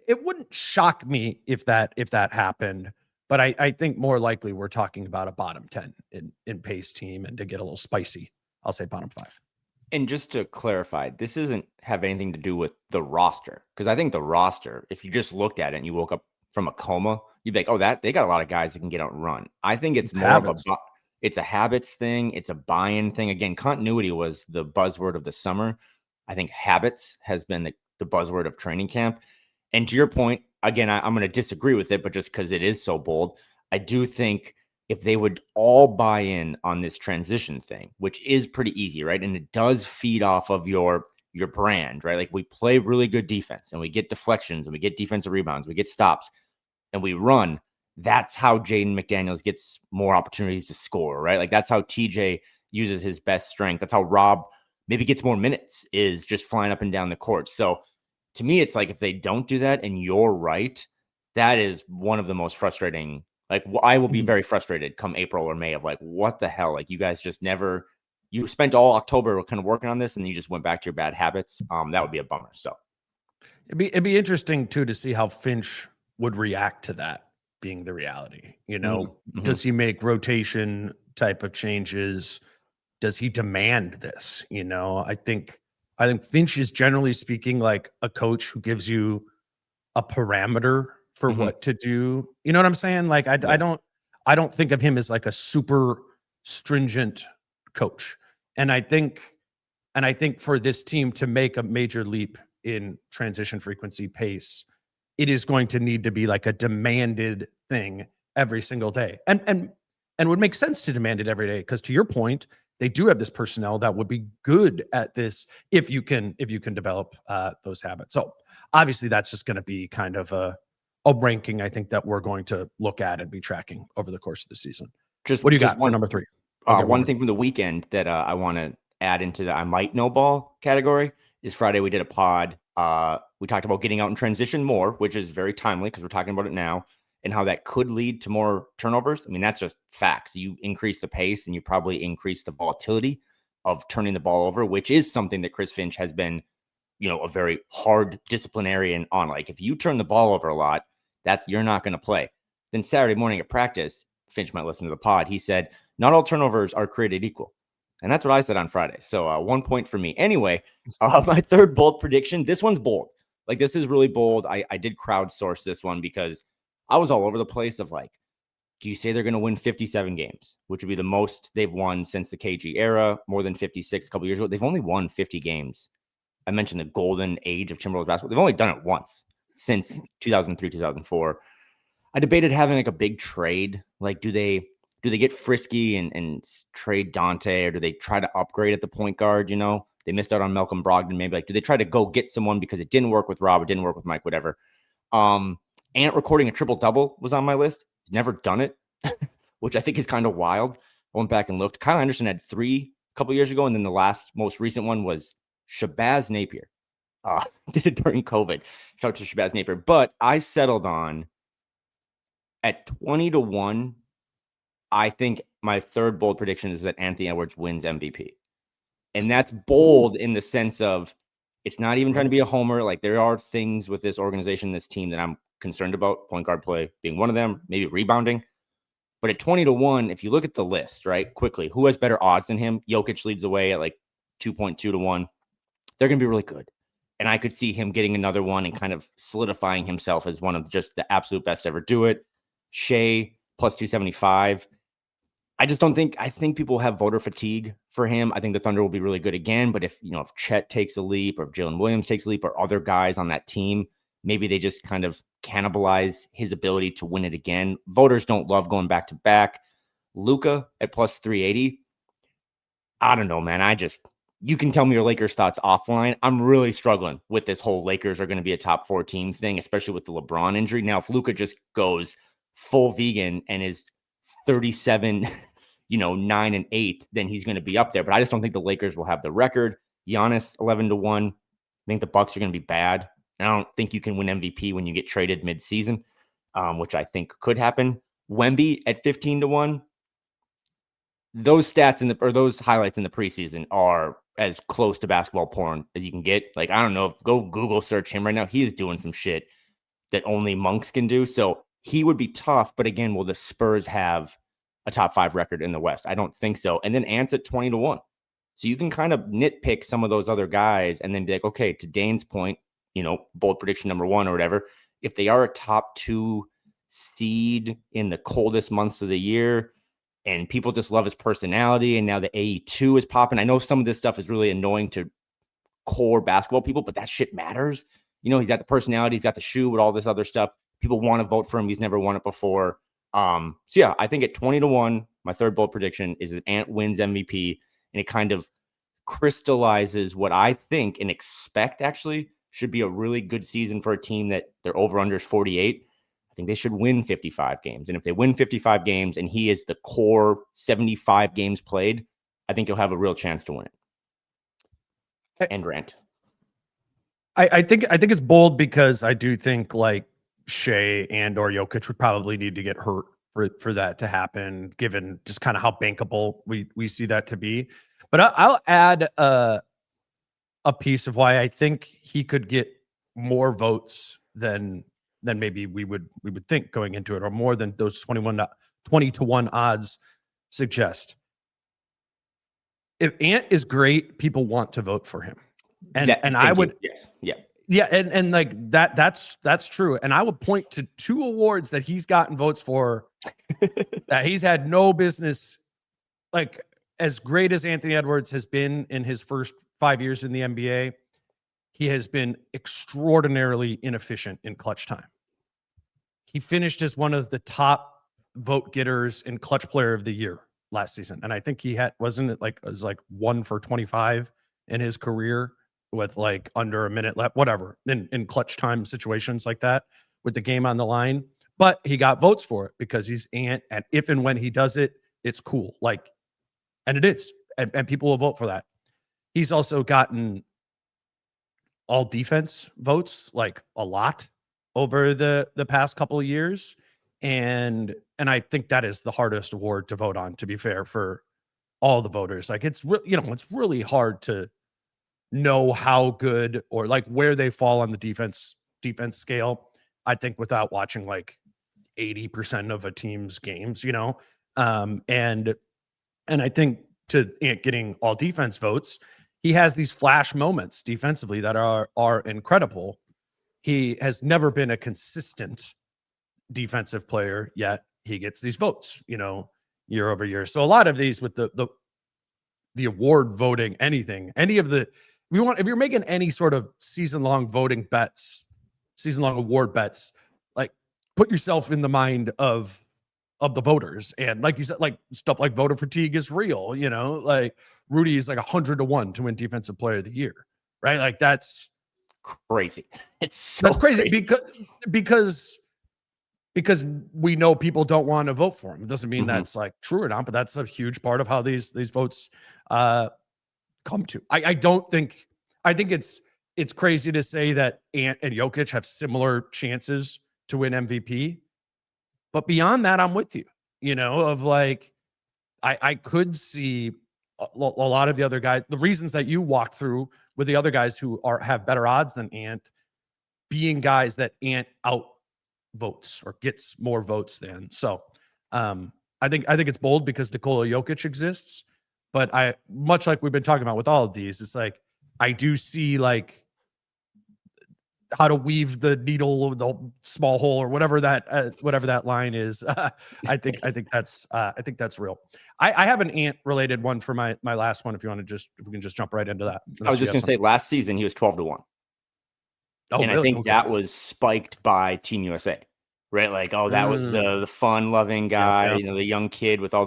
it wouldn't shock me if that happened, but I think more likely we're talking about a bottom 10 in pace team, and to get a little spicy, I'll say bottom 5. And just to clarify, this doesn't have anything to do with the roster, because I think the roster, if you just looked at it and you woke up from a coma, you'd be like, oh, that they got a lot of guys that can get out and run. I think it's more habits. It's a habits thing. It's a buy-in thing. Again, continuity was the buzzword of the summer. I think habits has been the buzzword of training camp. And to your point, again, I'm going to disagree with it, but just because it is so bold, I do think if they would all buy in on this transition thing, which is pretty easy, right? And it does feed off of your brand, right? Like, we play really good defense and we get deflections and we get defensive rebounds, we get stops and we run. That's how Jaden McDaniels gets more opportunities to score, right? Like, that's how Theige uses his best strength. That's how Rob maybe gets more minutes, is just flying up and down the court. So to me, it's like, if they don't do that, and you're right, that is one of the most frustrating. Like, I will be very frustrated come April or May of like, what the hell? Like, you guys just never, you spent all October kind of working on this and you just went back to your bad habits. That would be a bummer. So it'd be interesting too, to see how Finch would react to that being the reality. Mm-hmm. Does he make rotation type of changes? Does he demand this? I think Finch is, generally speaking, like a coach who gives you a parameter for what to do. You know what I'm saying? Like, I don't think of him as like a super stringent coach. And I think for this team to make a major leap in transition frequency pace, it is going to need to be like a demanded thing every single day. And would make sense to demand it every day, because to your point, they do have this personnel that would be good at this if you can develop those habits. So obviously that's just going to be kind of a ranking, I think, that we're going to look at and be tracking over the course of the season. What do you got for number 3? One thing from the weekend that I want to add into the I might know ball category is Friday we did a pod. We talked about getting out in transition more, which is very timely because we're talking about it now, and how that could lead to more turnovers. I mean, that's just facts. You increase the pace and you probably increase the volatility of turning the ball over, which is something that Chris Finch has been, a very hard disciplinarian on. Like, if you turn the ball over a lot, you're not going to play. Then Saturday morning at practice, Finch might listen to the pod. He said, not all turnovers are created equal. And that's what I said on Friday. So 1 point for me. Anyway, my third bold prediction, this one's bold. Like, this is really bold. I did crowdsource this one because I was all over the place of like, do you say they're going to win 57 games, which would be the most they've won since the KG era, more than 56 a couple years ago? They've only won 50 games. I mentioned the golden age of Timberwolves basketball. They've only done it once since 2003, 2004. I debated having like a big trade. Like, do they get frisky and trade Dante, or do they try to upgrade at the point guard? They missed out on Malcolm Brogdon. Maybe like, do they try to go get someone because it didn't work with Rob, it didn't work with Mike, whatever. Ant recording a triple-double was on my list. He's never done it, which I think is kind of wild. I went back and looked. Kyle Anderson had 3 a couple years ago, and then the most recent one was Shabazz Napier. Did it during COVID. Shout out to Shabazz Napier. But I settled on, at 20-1, I think my third bold prediction is that Anthony Edwards wins MVP. And that's bold in the sense of, it's not even trying to be a homer. Like, there are things with this organization, this team, that I'm concerned about, point guard play being one of them, maybe rebounding. But at 20-1, if you look at the list, right, quickly, who has better odds than him? Jokic leads the way at like 2.2-1. They're going to be really good. And I could see him getting another one and kind of solidifying himself as one of just the absolute best to ever do it. Shea plus 275. I think people have voter fatigue for him. I think the Thunder will be really good again. But if Chet takes a leap, or if Jalen Williams takes a leap, or other guys on that team, maybe they just kind of cannibalize his ability to win it again. Voters don't love going back to back. Luka at plus 380. I don't know, man. you can tell me your Lakers thoughts offline. I'm really struggling with this whole Lakers are going to be a top 4 team thing, especially with the LeBron injury. Now, if Luka just goes full vegan and is 37, 9-8, then he's going to be up there. But I just don't think the Lakers will have the record. Giannis 11-1. I think the Bucks are going to be bad. And I don't think you can win MVP when you get traded mid-season, which I think could happen. Wemby at 15-1. Those stats or those highlights in the preseason are as close to basketball porn as you can get. Like, I don't know, go Google search him right now. He is doing some shit that only monks can do. So he would be tough. But again, will the Spurs have a top 5 record in the West? I don't think so. And then Ant's at 20-1. So you can kind of nitpick some of those other guys and then be like, okay, to Dane's point, bold prediction number 1 or whatever, if they are a top 2 seed in the coldest months of the year, and people just love his personality, and now the AE2 is popping. I know some of this stuff is really annoying to core basketball people, but that shit matters. He's got the personality, he's got the shoe with all this other stuff. People want to vote for him. He's never won it before. So yeah, I think at 20-1, my third bold prediction is that Ant wins MVP, and it kind of crystallizes what I think and expect actually should be a really good season for a team that their over-under is 48. I think they should win 55 games. And if they win 55 games and he is the core 75 games played, I think he'll have a real chance to win it. And rant. I think it's bold because I do think like Shea and or Jokic would probably need to get hurt for that to happen, given just kind of how bankable we see that to be. But I'll add a piece of why I think he could get more votes than maybe we would think going into it, or more than those 20-1 odds suggest. If Ant is great, people want to vote for him. And I would, yes. Yeah. Yeah. And like that's true. And I would point to 2 awards that he's gotten votes for that he's had no business. Like, as great as Anthony Edwards has been in his first 5 years in the NBA, he has been extraordinarily inefficient in clutch time. He finished as one of the top vote getters in clutch player of the year last season. And I think he wasn't it like 1 for 25 in his career with like under a minute left, whatever, in clutch time situations like that with the game on the line. But he got votes for it because he's Ant, and if and when he does it, it's cool. Like, and it is. And people will vote for that. He's also gotten all defense votes, like a lot over the past couple of years. And I think that is the hardest award to vote on, to be fair, for all the voters. Like, it's it's really hard to know how good or like where they fall on the defense scale, I think, without watching like 80% of a team's games, and I think to Ant getting all defense votes, he has these flash moments defensively that are incredible. He has never been a consistent defensive player, yet he gets these votes, year over year. So a lot of these with the award voting, if you're making any sort of season-long voting bets, season-long award bets, like, put yourself in the mind of the voters. And like you said, like stuff like voter fatigue is real, like Rudy is like 100-1 to win defensive player of the year, right? Like, that's crazy. That's crazy. Because we know people don't want to vote for him. It doesn't mean that's like true or not, but that's a huge part of how these votes come to. I think it's crazy to say that Ant and Jokic have similar chances to win MVP. But beyond that, I'm with you, of like, I could see a lot of the other guys, the reasons that you walked through with the other guys who have better odds than Ant, being guys that Ant out votes or gets more votes than. So I think it's bold because Nikola Jokic exists, but I, much like we've been talking about with all of these, it's like, I do see like how to weave the needle of the small hole or whatever that line is. I think that's real. I have an Ant related one for my last one. If we can just jump right into that. I was just going to say, last season he was 12-1. Oh, and really? I think that was spiked by Team USA, right? Like, that was the fun-loving guy, the young kid with all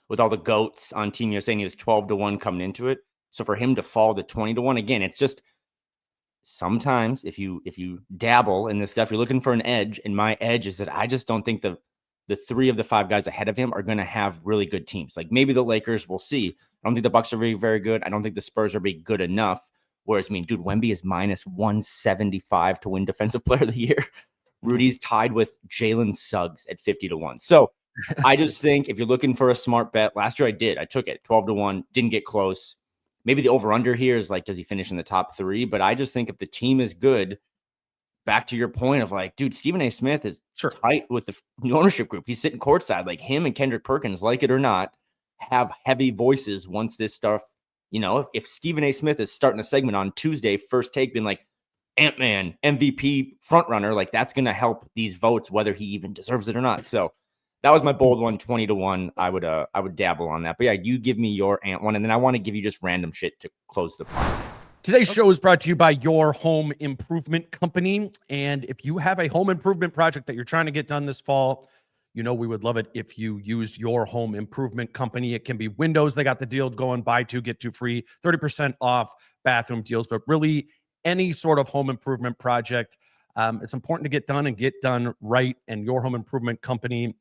the goats on Team USA, and he was 12-1 coming into it. So for him to fall to 20-1, again, it's just sometimes if you dabble in this stuff, you're looking for an edge. And my edge is that I just don't think the 3 of the 5 guys ahead of him are going to have really good teams. Like maybe the Lakers, we'll see. I don't think the Bucks are very, very good. I don't think the Spurs are be good enough. Whereas, I mean, dude, Wemby is minus 175 to win Defensive Player of the Year. Rudy's tied with Jalen Suggs at 50-1. So I just think if you're looking for a smart bet, last year I took it 12-1, didn't get close. Maybe the over-under here is like, does he finish in the top 3? But I just think if the team is good, back to your point of like, dude, Stephen A. Smith is tight with the ownership group. He's sitting courtside. Like him and Kendrick Perkins, like it or not, have heavy voices once this stuff, if Stephen A. Smith is starting a segment on Tuesday, First Take, being like, Ant-Man, MVP, frontrunner, like that's going to help these votes, whether he even deserves it or not. So that was my bold one, 20-1. I would dabble on that. But yeah, you give me your Ant one, and then I want to give you just random shit to close the pod. Today's show is brought to you by Your Home Improvement Company. And if you have a home improvement project that you're trying to get done this fall, we would love it if you used Your Home Improvement Company. It can be windows. They got the deal going, buy 2, get 2 free, 30% off bathroom deals, but really any sort of home improvement project. It's important to get done and get done right. And Your Home Improvement Company,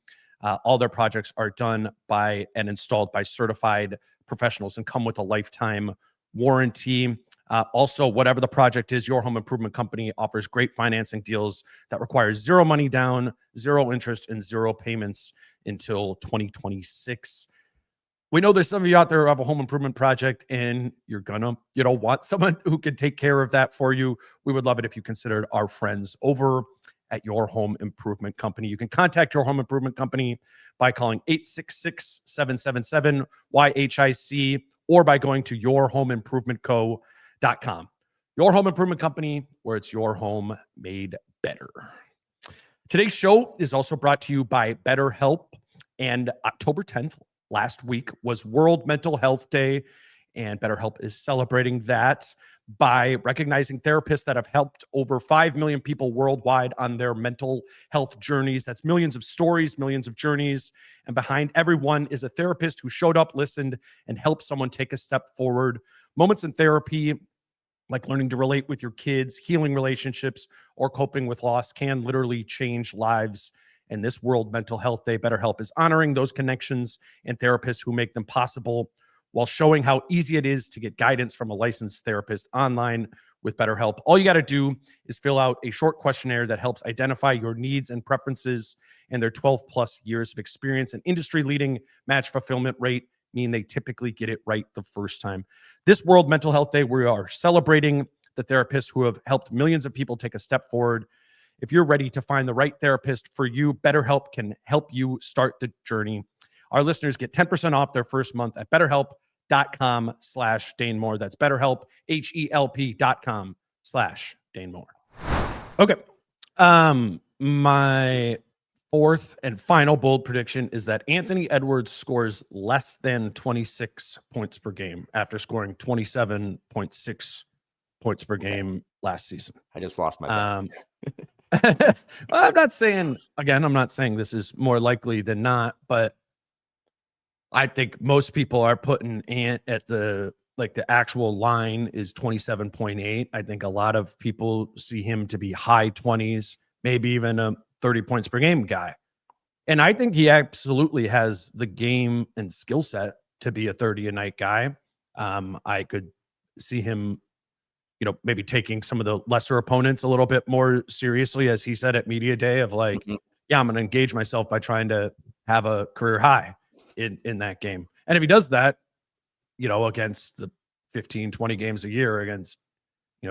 all their projects are done by and installed by certified professionals and come with a lifetime warranty. Also, whatever the project is, Your Home Improvement Company offers great financing deals that require 0 money down, 0 interest, and 0 payments until 2026. We know there's some of you out there who have a home improvement project and you're gonna, want someone who can take care of that for you. We would love it if you considered our friends over at Your Home Improvement Company. You can contact Your Home Improvement Company by calling 866-777-YHIC or by going to yourhomeimprovementco.com. Your Home Improvement Company, where it's your home made better. Today's show is also brought to you by BetterHelp. And October 10th, last week, was World Mental Health Day, and BetterHelp is celebrating that by recognizing therapists that have helped over 5 million people worldwide on their mental health journeys. That's millions of stories, millions of journeys, and behind everyone is a therapist who showed up, listened, and helped someone take a step forward. Moments in therapy, like learning to relate with your kids, healing relationships, or coping with loss, can literally change lives. And this World Mental Health Day, BetterHelp is honoring those connections and therapists who make them possible, while showing how easy it is to get guidance from a licensed therapist online with BetterHelp. All you got to do is fill out a short questionnaire that helps identify your needs and preferences, and their 12 plus years of experience and industry-leading match fulfillment rate mean they typically get it right the first time. This World Mental Health Day, we are celebrating the therapists who have helped millions of people take a step forward. If you're ready to find the right therapist for you, BetterHelp can help you start the journey. Our listeners get 10% off their first month at BetterHelp.com/DaneMoore. That's BetterHelp, HELP.com/DaneMoore. Okay. My fourth and final bold prediction is that Anthony Edwards scores less than 26 points per game after scoring 27.6 points per game last season. I just lost my bet. I'm not saying this is more likely than not, but I think most people are putting Ant at the actual line is 27.8. I think a lot of people see him to be high 20s, maybe even a 30 points per game guy. And I think he absolutely has the game and skill set to be a 30 a night guy. I could see him, maybe taking some of the lesser opponents a little bit more seriously, as he said at Media Day, of like, yeah, I'm going to engage myself by trying to have a career high in that game. And if he does that, against the 15, 20 games a year against,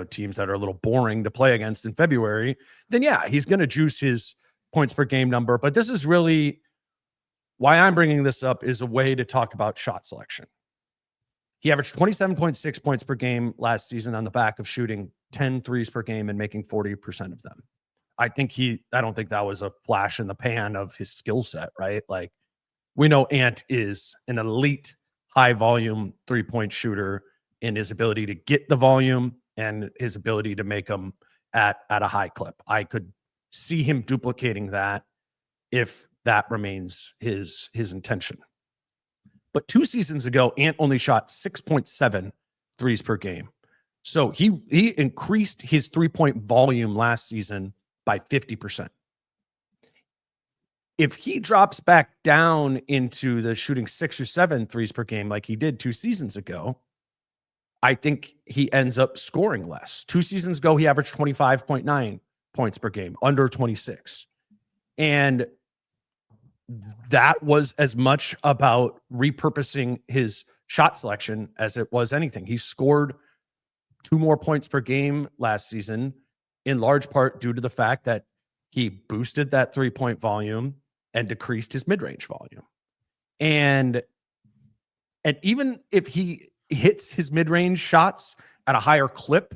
teams that are a little boring to play against in February, then yeah, he's going to juice his points per game number. But this is really why I'm bringing this up, is a way to talk about shot selection. He averaged 27.6 points per game last season on the back of shooting 10 threes per game and making 40% of them. I don't think that was a flash in the pan of his skill set, right? Like, we know Ant is an elite high volume 3-point shooter in his ability to get the volume and his ability to make them at a high clip. I could see him duplicating that if that remains his intention. But 2 seasons ago, Ant only shot 6.7 threes per game. So he increased his 3-point volume last season by 50%. If he drops back down into the shooting 6 or 7 threes per game like he did 2 seasons ago, I think he ends up scoring less. 2 seasons ago, he averaged 25.9 points per game, under 26. And that was as much about repurposing his shot selection as it was anything. He scored 2 more points per game last season, in large part due to the fact that he boosted that 3-point volume and decreased his mid-range volume. And even if he hits his mid-range shots at a higher clip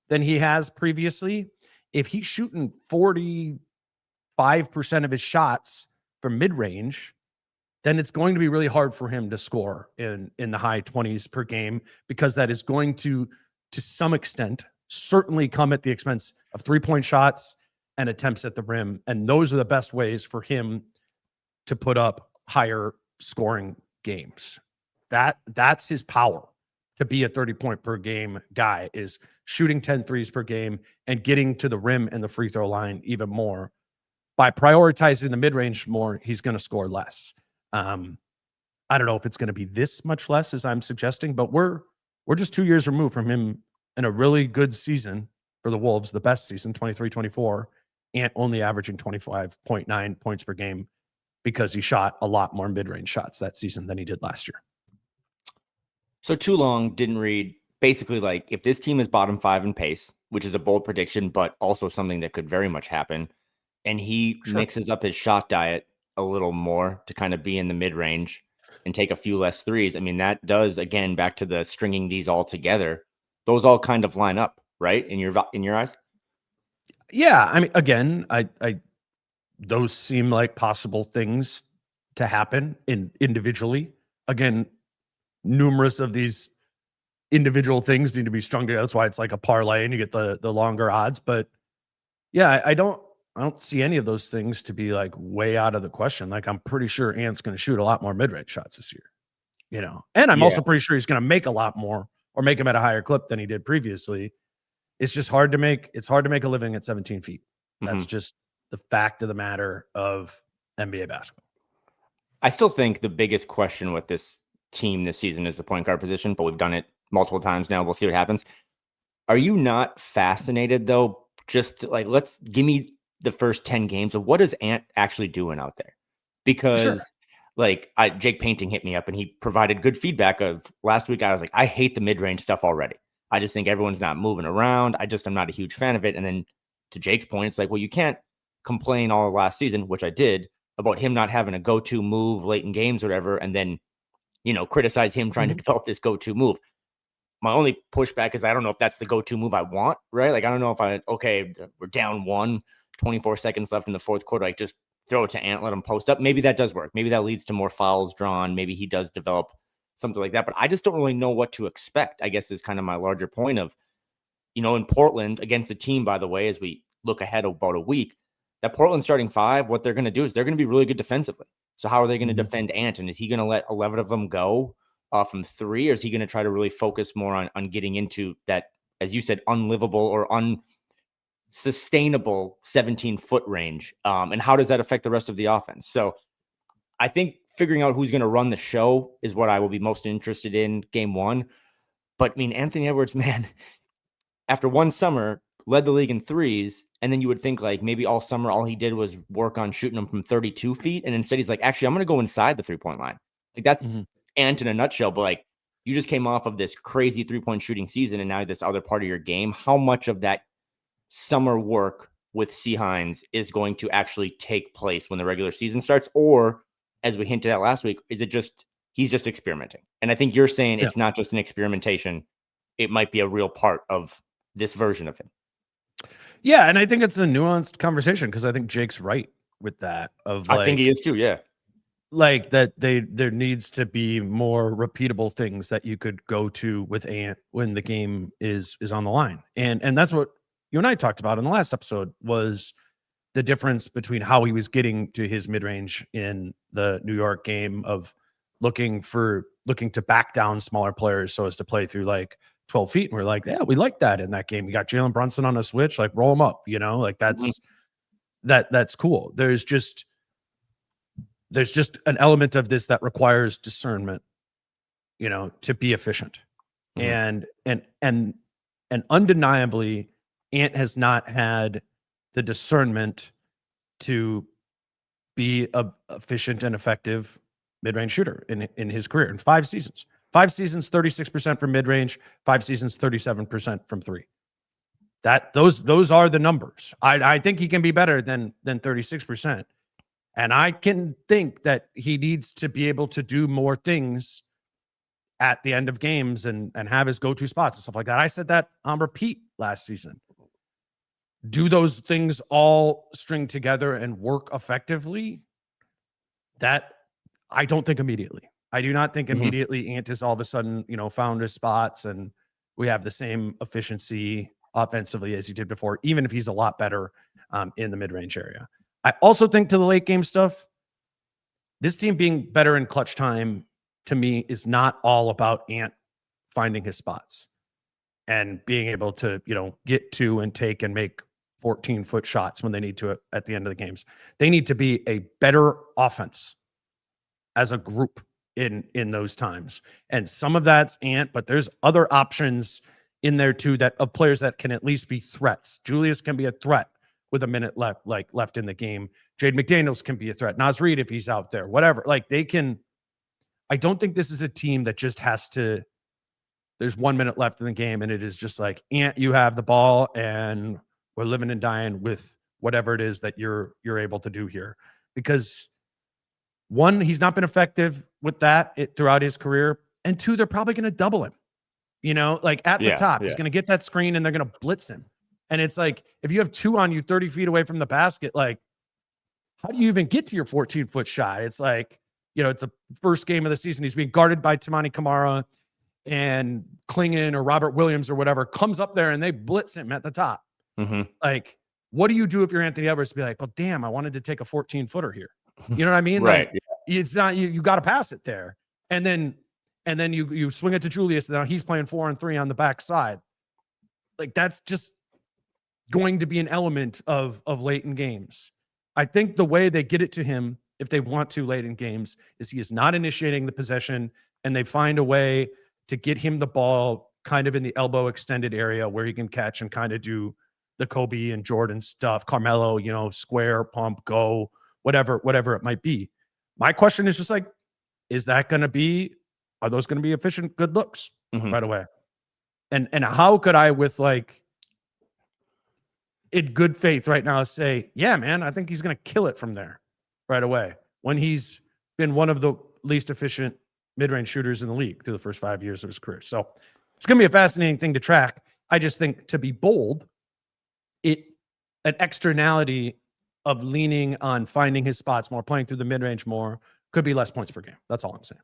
than he has previously, if he's shooting 45% of his shots from mid-range, then it's going to be really hard for him to score in the high 20s per game, because that is going to some extent, certainly come at the expense of 3-point shots and attempts at the rim. And those are the best ways for him to put up higher scoring games. That's his power, to be a 30-point per game guy, is shooting 10 threes per game and getting to the rim and the free throw line even more. By prioritizing the mid-range more, he's going to score less. I don't know if it's going to be this much less as I'm suggesting, but we're just 2 years removed from him in a really good season for the Wolves, the best season, 23-24, and only averaging 25.9 points per game, because he shot a lot more mid-range shots that season than he did last year. So Too Long didn't read, basically, like, if this team is bottom 5 in pace, which is a bold prediction, but also something that could very much happen, and he mixes up his shot diet a little more to kind of be in the mid-range and take a few less threes. I mean, that does, again, back to the stringing these all together, those all kind of line up, right? In your eyes? Yeah. I mean, again, I those seem like possible things to happen individually. Again, numerous of these individual things need to be strung together. That's why it's like a parlay and you get the longer odds. But yeah, I don't see any of those things to be like way out of the question. Like, I'm pretty sure Ant's going to shoot a lot more mid-range shots this year, and I'm also pretty sure he's going to make a lot more, or make them at a higher clip than he did previously. It's just hard to make a living at 17 feet. That's just the fact of the matter of NBA basketball. I still think the biggest question with this team this season is the point guard position, but we've done it multiple times now. We'll see what happens. Are you not fascinated, though? Just like, give me the first 10 games of what is Ant actually doing out there? Because Jake Painting hit me up and he provided good feedback of last week. I was like, I hate the mid-range stuff already. I just think everyone's not moving around. I'm not a huge fan of it. And then to Jake's point, it's like, well, you can't complain all of last season, which I did, about him not having a go-to move late in games or whatever, and then, criticize him trying to develop this go-to move. My only pushback is I don't know if that's the go-to move I want, right? Like, I don't know if we're down 24 seconds left in the fourth quarter, like, just throw it to Ant, let him post up. Maybe that does work. Maybe that leads to more fouls drawn. Maybe he does develop something like that, but I just don't really know what to expect, I guess, is kind of my larger point of, in Portland against the team, by the way, as we look ahead about a week, that Portland starting 5, what they're going to do is they're going to be really good defensively. So how are they going to defend Ant? And is he going to let 11 of them go from 3, or is he going to try to really focus more on getting into that, as you said, unlivable or unsustainable 17-foot range? And how does that affect the rest of the offense? So I think figuring out who's going to run the show is what I will be most interested in game 1. But I mean, Anthony Edwards, man, after one summer, led the league in threes. And then you would think like maybe all summer, all he did was work on shooting them from 32 feet. And instead he's like, actually, I'm going to go inside the 3-point line. Like, that's Ant in a nutshell. But like, you just came off of this crazy 3-point shooting season, and now this other part of your game. How much of that summer work with C. Hines is going to actually take place when the regular season starts? Or, as we hinted at last week, is it just he's just experimenting? And I think you're saying it's not just an experimentation. It might be a real part of this version of him. Yeah, and I think it's a nuanced conversation, because I think Jake's right with that. I think he is too, yeah. Like, that there needs to be more repeatable things that you could go to with Ant when the game is on the line. And that's what you and I talked about in the last episode, was the difference between how he was getting to his mid-range in the New York game, of looking for looking to back down smaller players so as to play through like 12 feet. And we're like, yeah, we like that in that game. We got Jalen Brunson on a switch, like roll him up, like that's cool. There's just an element of this that requires discernment, to be efficient. And undeniably, Ant has not had the discernment to be a efficient and effective mid-range shooter in his career in 5 seasons. 5 seasons, 36% from mid-range, 5 seasons, 37% from 3. Those are the numbers. I think he can be better than 36%. And I can think that he needs to be able to do more things at the end of games and have his go-to spots and stuff like that. I said that on repeat last season. Do those things all string together and work effectively? That I don't think immediately. I do not think immediately Ant is all of a sudden, found his spots and we have the same efficiency offensively as he did before, even if he's a lot better in the mid-range area. I also think to the late game stuff, this team being better in clutch time to me is not all about Ant finding his spots and being able to, get to and take and make 14-foot shots when they need to at the end of the games. They need to be a better offense as a group in those times. And some of that's Ant, but there's other options in there too that of players that can at least be threats. Julius can be a threat with a minute left in the game. Jade McDaniels can be a threat. Nas Reed, if he's out there, whatever. Like they can. I don't think this is a team that just has to. There's 1 minute left in the game, and it is just like, Ant, you have the ball, and we're living and dying with whatever it is that you're able to do here. Because 1, he's not been effective with that throughout his career, and 2, they're probably going to double him. Like at the top, he's going to get that screen, and they're going to blitz him. And it's like, if you have 2 on you 30 feet away from the basket, like, how do you even get to your 14-foot shot? It's like, it's the first game of the season. He's being guarded by Tamani Kamara, and Klingon or Robert Williams or whatever comes up there and they blitz him at the top. Like, what do you do if you're Anthony Edwards to be like, well, damn, I wanted to take a 14-footer here. You know what I mean? Right. Like, it's not, you got to pass it there. And then you swing it to Julius. And now he's playing 4-on-3 on the backside. Like, that's just going to be an element of late in games. I think the way they get it to him, if they want to late in games, is he is not initiating the possession, and they find a way to get him the ball kind of in the elbow extended area where he can catch and kind of do the Kobe and Jordan stuff, Carmelo, square, pump, go, whatever it might be. My question is just like, are those going to be efficient, good looks right away? And how could I, with like, in good faith right now, say, yeah, man, I think he's going to kill it from there right away when he's been one of the least efficient mid-range shooters in the league through the first 5 years of his career. So it's going to be a fascinating thing to track. I just think, to be bold, an externality of leaning on finding his spots more, playing through the mid-range more, could be less points per game. That's all I'm saying.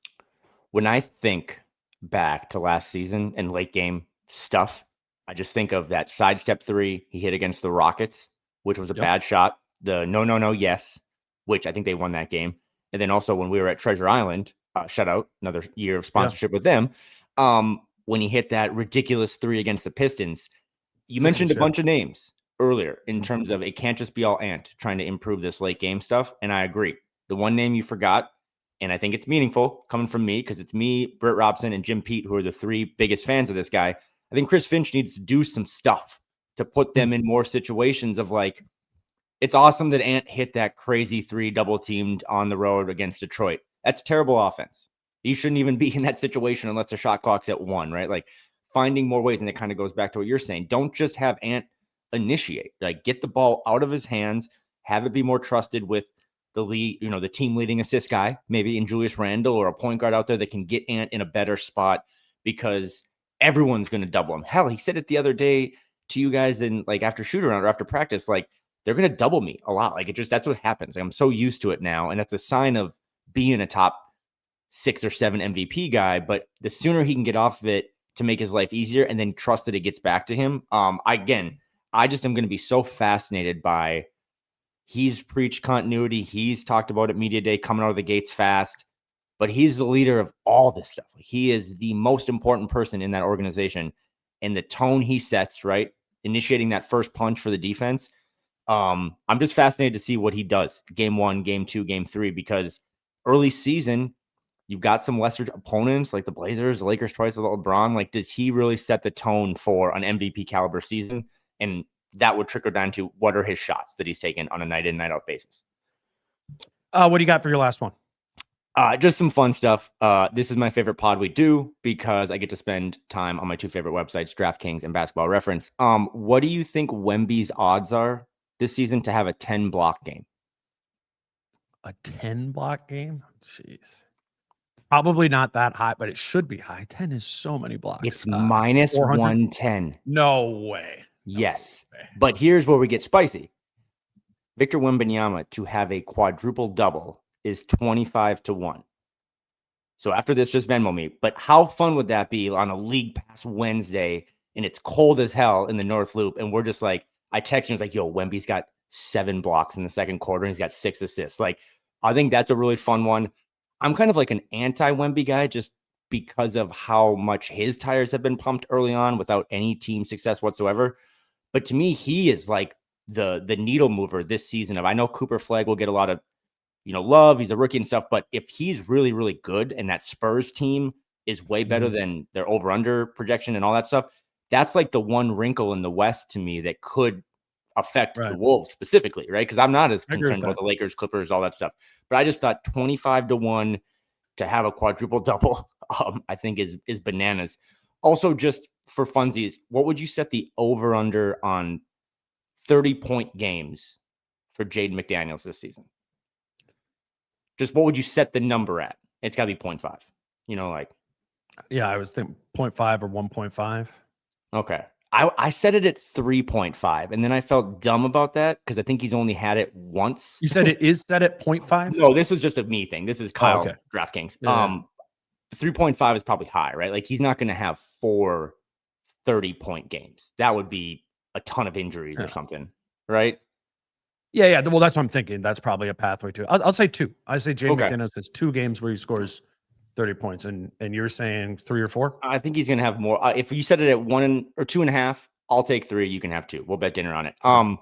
When I think back to last season and late game stuff, I just think of that sidestep 3 he hit against the Rockets, which was a bad shot. The no, yes, which I think they won that game. And then also when we were at Treasure Island, shutout, another year of sponsorship with them, when he hit that ridiculous 3 against the Pistons. You mentioned a bunch of names earlier in terms of it can't just be all Ant trying to improve this late game stuff. And I agree. The one name you forgot, and I think it's meaningful coming from me because it's me, Britt Robson, and Jim Pete, who are the 3 biggest fans of this guy. I think Chris Finch needs to do some stuff to put them in more situations of like, it's awesome that Ant hit that crazy 3 double teamed on the road against Detroit. That's terrible offense. He shouldn't even be in that situation unless the shot clock's at 1, right? Like, finding more ways. And it kind of goes back to what you're saying. Don't just have Ant initiate, like get the ball out of his hands, have it be more trusted with the lead, the team leading assist guy, maybe in Julius Randle or a point guard out there that can get Ant in a better spot because everyone's going to double him. Hell, he said it the other day to you guys in like after shoot around or after practice, like they're going to double me a lot. Like that's what happens. Like, I'm so used to it now. And that's a sign of being a top 6 or 7 MVP guy. But the sooner he can get off of it to make his life easier and then trust that it gets back to him. I just am going to be so fascinated by, he's preached continuity. He's talked about it media day, coming out of the gates fast. but he's the leader of all this stuff. He is the most important person in that organization, and the tone he sets, right? Initiating that first punch for the defense. I'm just fascinated to see what he does game 1, game 2, game 3, because early season, you've got some lesser opponents like the Blazers, the Lakers twice with LeBron. Like, does he really set the tone for an MVP caliber season? And that would trickle down to what are his shots that he's taken on a night in, night out basis. What do you got for your last one? Just some fun stuff. This is my favorite pod we do because I get to spend time on my 2 favorite websites, DraftKings and Basketball Reference. What do you think Wemby's odds are this season to have a 10 block game? A 10 block game? Jeez. Probably not that high, but it should be high. 10 is so many blocks. It's minus 110. No way. Yes. But here's where we get spicy. Victor Wembanyama to have a quadruple double is 25-1. So after this, just Venmo me. But how fun would that be on a League Pass Wednesday and it's cold as hell in the North Loop? And we're just like, I text him, it's like, yo, Wemby's got 7 blocks in the second quarter and he's got 6 assists. Like, I think that's a really fun one. I'm kind of like an anti-Wemby guy just because of how much his tires have been pumped early on without any team success whatsoever. But to me, he is like the needle mover this season. I know Cooper Flagg will get a lot of love. He's a rookie and stuff. But if he's really, really good and that Spurs team is way better than their over-under projection and all that stuff, that's like the one wrinkle in the West to me that could affect the Wolves specifically, right? Because I'm not as concerned about the Lakers, Clippers, all that stuff. But I just thought 25-1 to have a quadruple double, I think is bananas. Also, just for funsies, what would you set the over-under on 30-point games for Jaden McDaniels this season? Just what would you set the number at? It's got to be 0.5. Yeah, I was thinking 0.5 or 1.5. Okay. I set it at 3.5, and then I felt dumb about that because I think he's only had it once. You said it is set at 0.5? No, this was just a me thing. This is Kyle DraftKings. Yeah. 3.5 is probably high, right? Like, he's not going to have 4 30-point games. That would be a ton of injuries or something, right? Yeah. Well, that's what I'm thinking. That's probably a pathway to. I'll say 2. I say Jaden McDaniels has 2 games where he scores 30 points, and you're saying 3 or 4? I think he's going to have more. If you set it at 1 or 2.5, I'll take 3. You can have 2. We'll bet dinner on it. And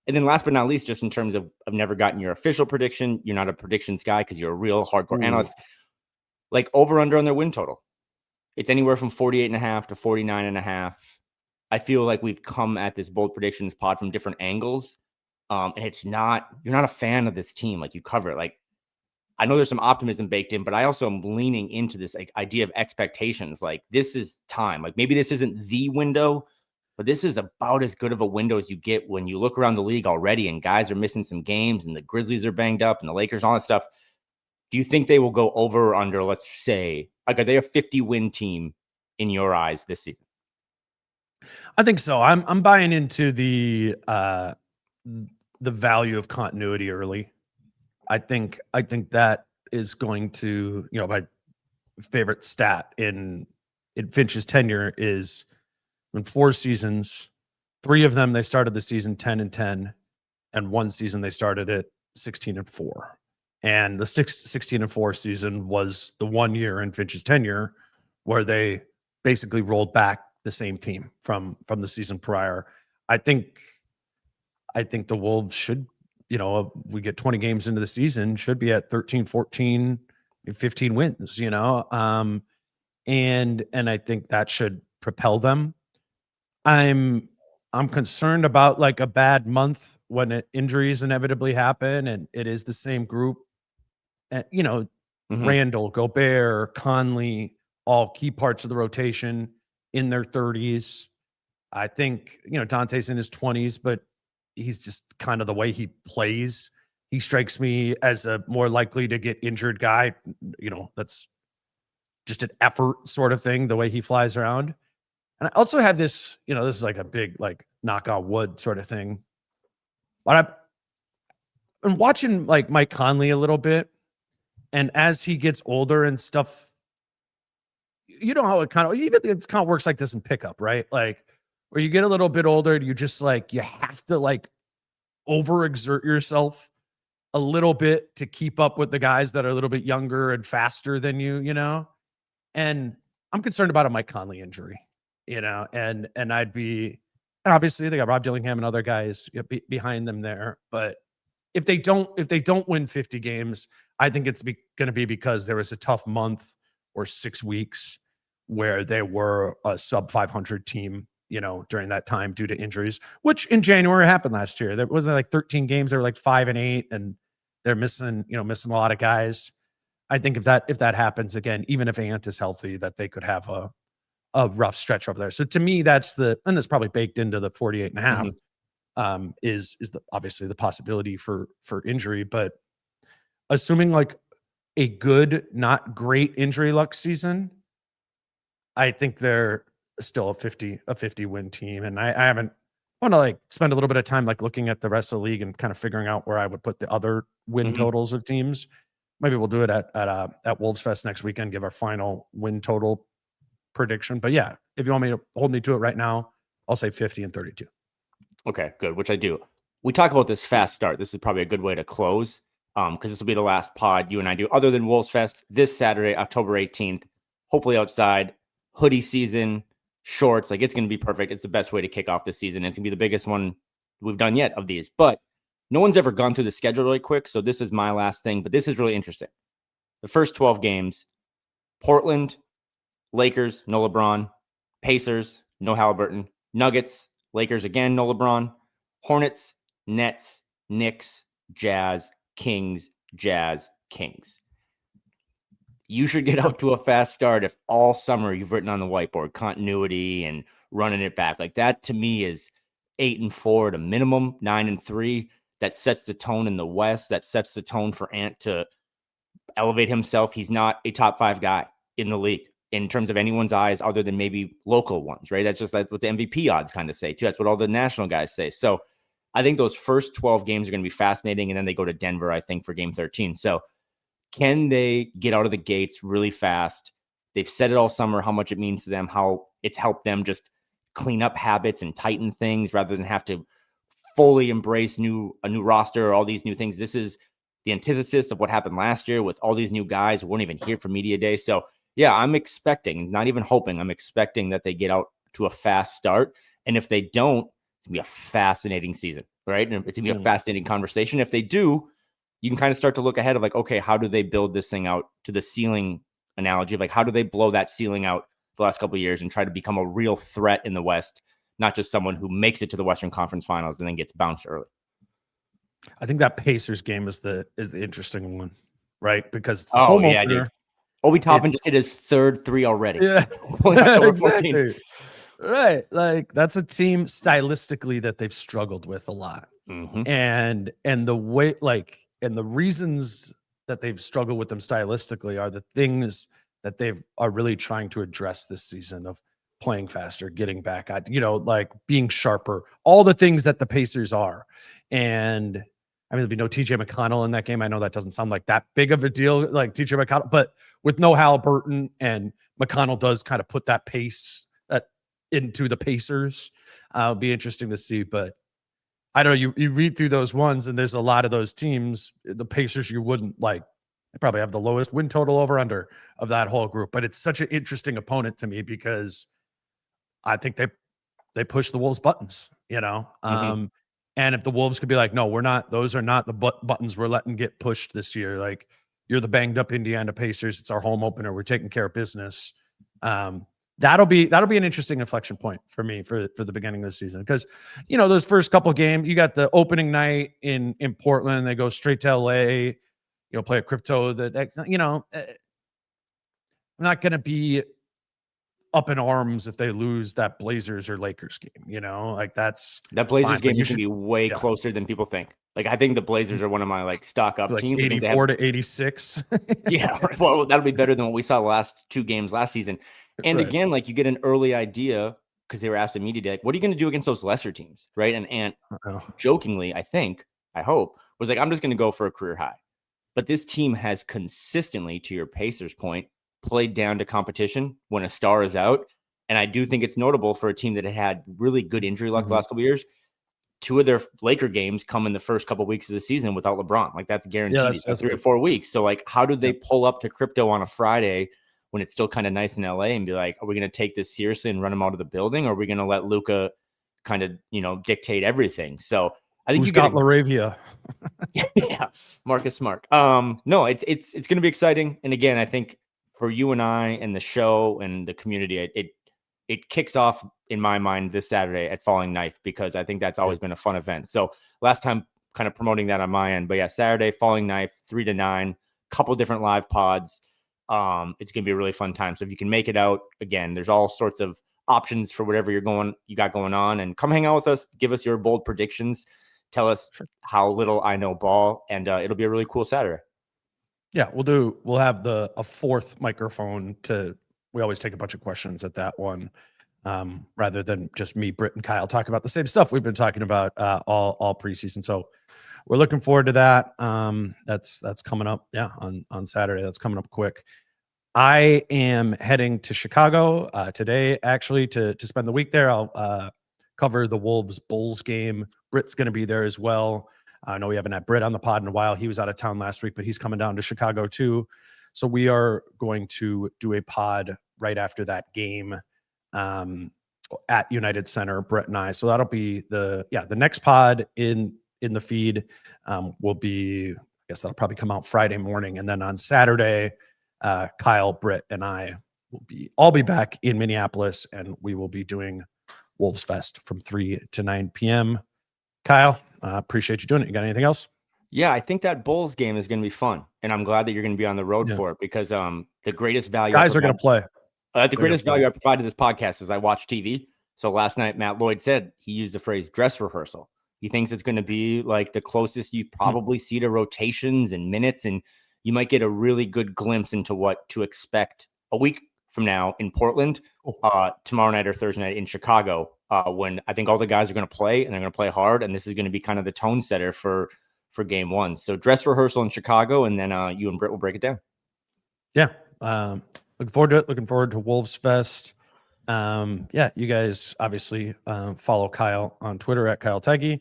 then last but not least, just in terms of I've never gotten your official prediction. You're not a predictions guy because you're a real hardcore analyst. Like, over under on their win total. It's anywhere from 48.5 to 49.5. I feel like we've come at this bold predictions pod from different angles. And you're not a fan of this team. Like, you cover it. Like, I know there's some optimism baked in, but I also am leaning into this idea of expectations. Like, this is time. Like, maybe this isn't the window, but this is about as good of a window as you get when you look around the league already and guys are missing some games and the Grizzlies are banged up and the Lakers and all that stuff. Do you think they will go over or under, let's say, like, are they a 50-win team in your eyes this season? I think so. I'm buying into the value of continuity early. I think that is going to, my favorite stat in Finch's tenure is in 4 seasons, 3 of them they started the season 10-10, and 1 season they started it 16-4. And the 16-4 season was the 1 year in Finch's tenure where they basically rolled back the same team from the season prior. I think the Wolves should, we get 20 games into the season, should be at 13, 14, 15 wins, and I think that should propel them. I'm concerned about like a bad month when injuries inevitably happen, and it is the same group. Randle, Gobert, Conley, all key parts of the rotation in their 30s. I think, Dante's in his 20s, but he's just kind of the way he plays. He strikes me as a more likely to get injured guy. That's just an effort sort of thing, the way he flies around. And I also have this, this is like a big, like, knock on wood sort of thing. But I've been watching like Mike Conley a little bit. And as he gets older and stuff, how it kind of works like this in pickup, right? Like, where you get a little bit older, you just like, you have to like overexert yourself a little bit to keep up with the guys that are a little bit younger and faster than you, and I'm concerned about a Mike Conley injury, and obviously they got Rob Dillingham and other guys behind them there. But if they don't win 50 games, I think it's going to be because there was a tough month or 6 weeks where they were a sub 500 team, during that time due to injuries, which in January happened last year. There wasn't like 13 games. They were like 5-8 and they're missing a lot of guys. I think if that happens again, even if Ant is healthy, that they could have a rough stretch over there. So to me, and that's probably baked into the 48 and a half, is obviously the possibility for injury. But assuming like a good, not great injury luck season, I think they're still a 50 win team. And I want to like spend a little bit of time like looking at the rest of the league and kind of figuring out where I would put the other win totals of teams. Maybe we'll do it at Wolves Fest next weekend, give our final win total prediction. But yeah, if you want me to hold me to it right now, I'll say 50 and 32. Okay, good, which I do. We talk about this fast start. This is probably a good way to close because this will be the last pod you and I do other than Wolves Fest this Saturday, October 18th, hopefully outside, hoodie season, shorts. Like, it's going to be perfect. It's the best way to kick off this season. It's going to be the biggest one we've done yet of these. But no one's ever gone through the schedule really quick, so this is my last thing. But this is really interesting. The first 12 games, Portland, Lakers, no LeBron. Pacers, no Halliburton. Nuggets, Lakers again, no LeBron. Hornets, Nets, Knicks, Jazz, Kings, Jazz, Kings. You should get out to a fast start if all summer you've written on the whiteboard continuity and running it back. Like, that to me is 8-4 at a minimum, 9-3. That sets the tone in the West. That sets the tone for Ant to elevate himself. He's not a top 5 guy in the league in terms of anyone's eyes other than maybe local ones, right? That's what the MVP odds kind of say too. That's what all the national guys say. So I think those first 12 games are going to be fascinating. And then they go to Denver, I think, for game 13. So can they get out of the gates really fast? They've said it all summer, how much it means to them, how it's helped them just clean up habits and tighten things rather than have to fully embrace a new roster or all these new things. This is the antithesis of what happened last year with all these new guys who weren't even here for media day. So yeah, I'm expecting, not even hoping, I'm expecting that they get out to a fast start. And if they don't, it's gonna be a fascinating season, right? And it's gonna be a fascinating conversation. If they do, you can kind of start to look ahead of like, okay, how do they build this thing out to the ceiling analogy of like, how do they blow that ceiling out the last couple of years and try to become a real threat in the West, not just someone who makes it to the Western Conference Finals and then gets bounced early. I think that Pacers game is the interesting one, right? Because it's the home opener. Dude. Obi Toppin just hit his third 3 already. Yeah, exactly. Right. Like, that's a team stylistically that they've struggled with a lot. And the way, like, and the reasons that they've struggled with them stylistically are the things that are really trying to address this season of playing faster, getting back at, like being sharper, all the things that the Pacers are. And I mean, there'll be no TJ McConnell in that game. I know that doesn't sound like that big of a deal, like TJ McConnell, but with no Halliburton, and McConnell does kind of put that pace into the Pacers. It'll be interesting to see, but I don't know. You read through those ones, and there's a lot of those teams, the Pacers, you wouldn't like. They probably have the lowest win total over under of that whole group, but it's such an interesting opponent to me because I think they push the Wolves buttons, and if the Wolves could be like, no, we're not, those are not the buttons we're letting get pushed this year. Like, you're the banged up Indiana Pacers. It's our home opener. We're taking care of business. That'll be an interesting inflection point for me for the beginning of the season. Because, those first couple of games, you got the opening night in Portland. They go straight to LA, play a crypto I'm not going to be up in arms if they lose that Blazers or Lakers game, like that Blazers fine, game should be way closer than people think. Like, I think the Blazers are one of my like stock up teams. 84 to 86. Yeah. Well, that'll be better than what we saw the last 2 games last season. And again, like, you get an early idea because they were asked in media day, like, what are you going to do against those lesser teams? Right. And jokingly, I hope was like, I'm just going to go for a career high. But this team has consistently, to your Pacers point, played down to competition when a star is out. And I do think it's notable for a team that had really good injury luck the last couple of years 2 of their Laker games come in the first couple of weeks of the season without LeBron. Like that's guaranteed that's 3 or 4 weeks. So like, how do they pull up to crypto on a Friday when it's still kind of nice in LA and be like, are we going to take this seriously and run him out of the building? Or are we going to let Luka kind of, dictate everything? So I think Who's got Laravia? Yeah, Marcus Smart. No, it's going to be exciting. And again, I think for you and I and the show and the community, it kicks off in my mind this Saturday at Falling Knife, because I think that's always been a fun event. So last time kind of promoting that on my end, but yeah, Saturday, Falling Knife, 3 to 9, couple different live pods. It's going to be a really fun time. So if you can make it out, again, there's all sorts of options for whatever you got going on, and come hang out with us, give us your bold predictions, tell us how little I know ball, and it'll be a really cool Saturday. Yeah, we'll have a fourth microphone we always take a bunch of questions at that one, rather than just me, Britt, and Kyle talk about the same stuff we've been talking about all preseason. So we're looking forward to that. That's coming up. Yeah, on Saturday. That's coming up quick. I am heading to Chicago today, actually, to spend the week there. I'll cover the Wolves Bulls game. Britt's going to be there as well. I know we haven't had Britt on the pod in a while. He was out of town last week, but he's coming down to Chicago too. So we are going to do a pod right after that game at United Center, Britt and I. So that'll be the next pod in the feed will be, I guess that'll probably come out Friday morning. And then on Saturday, Kyle, Britt, and I will all be back in Minneapolis, and we will be doing Wolves Fest from 3 to 9 p.m. Kyle, appreciate you doing it. You got anything else? Yeah, I think that Bulls game is going to be fun, and I'm glad that you're going to be on the road for it, because the greatest value guys are going to play. The greatest value I provide to this podcast is I watch TV. So last night, Matt Lloyd said he used the phrase dress rehearsal. He thinks it's going to be like the closest you probably see to rotations and minutes, and you might get a really good glimpse into what to expect a week from now in Portland, tomorrow night or Thursday night in Chicago, when I think all the guys are going to play, and they're going to play hard, and this is going to be kind of the tone setter for game one. So dress rehearsal in Chicago, and then you and Britt will break it down. Yeah. Looking forward to it. Looking forward to Wolves Fest. You guys obviously follow Kyle on Twitter at Kyle Theige.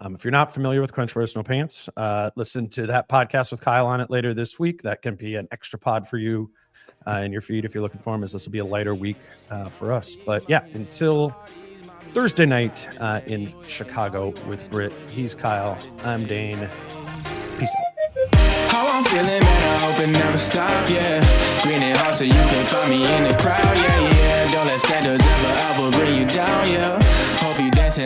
If you're not familiar with Crunch Wears No Pants, listen to that podcast with Kyle on it later this week. That can be an extra pod for you in your feed if you're looking for him, as this will be a lighter week for us. But yeah, until Thursday night in Chicago with Britt, he's Kyle. I'm Dane. Peace out. How I'm feeling, man, I hope it never stop, yeah. Green and hot so you can find me in the crowd, yeah. Don't let standards ever bring you down, yeah. Hope you dancing.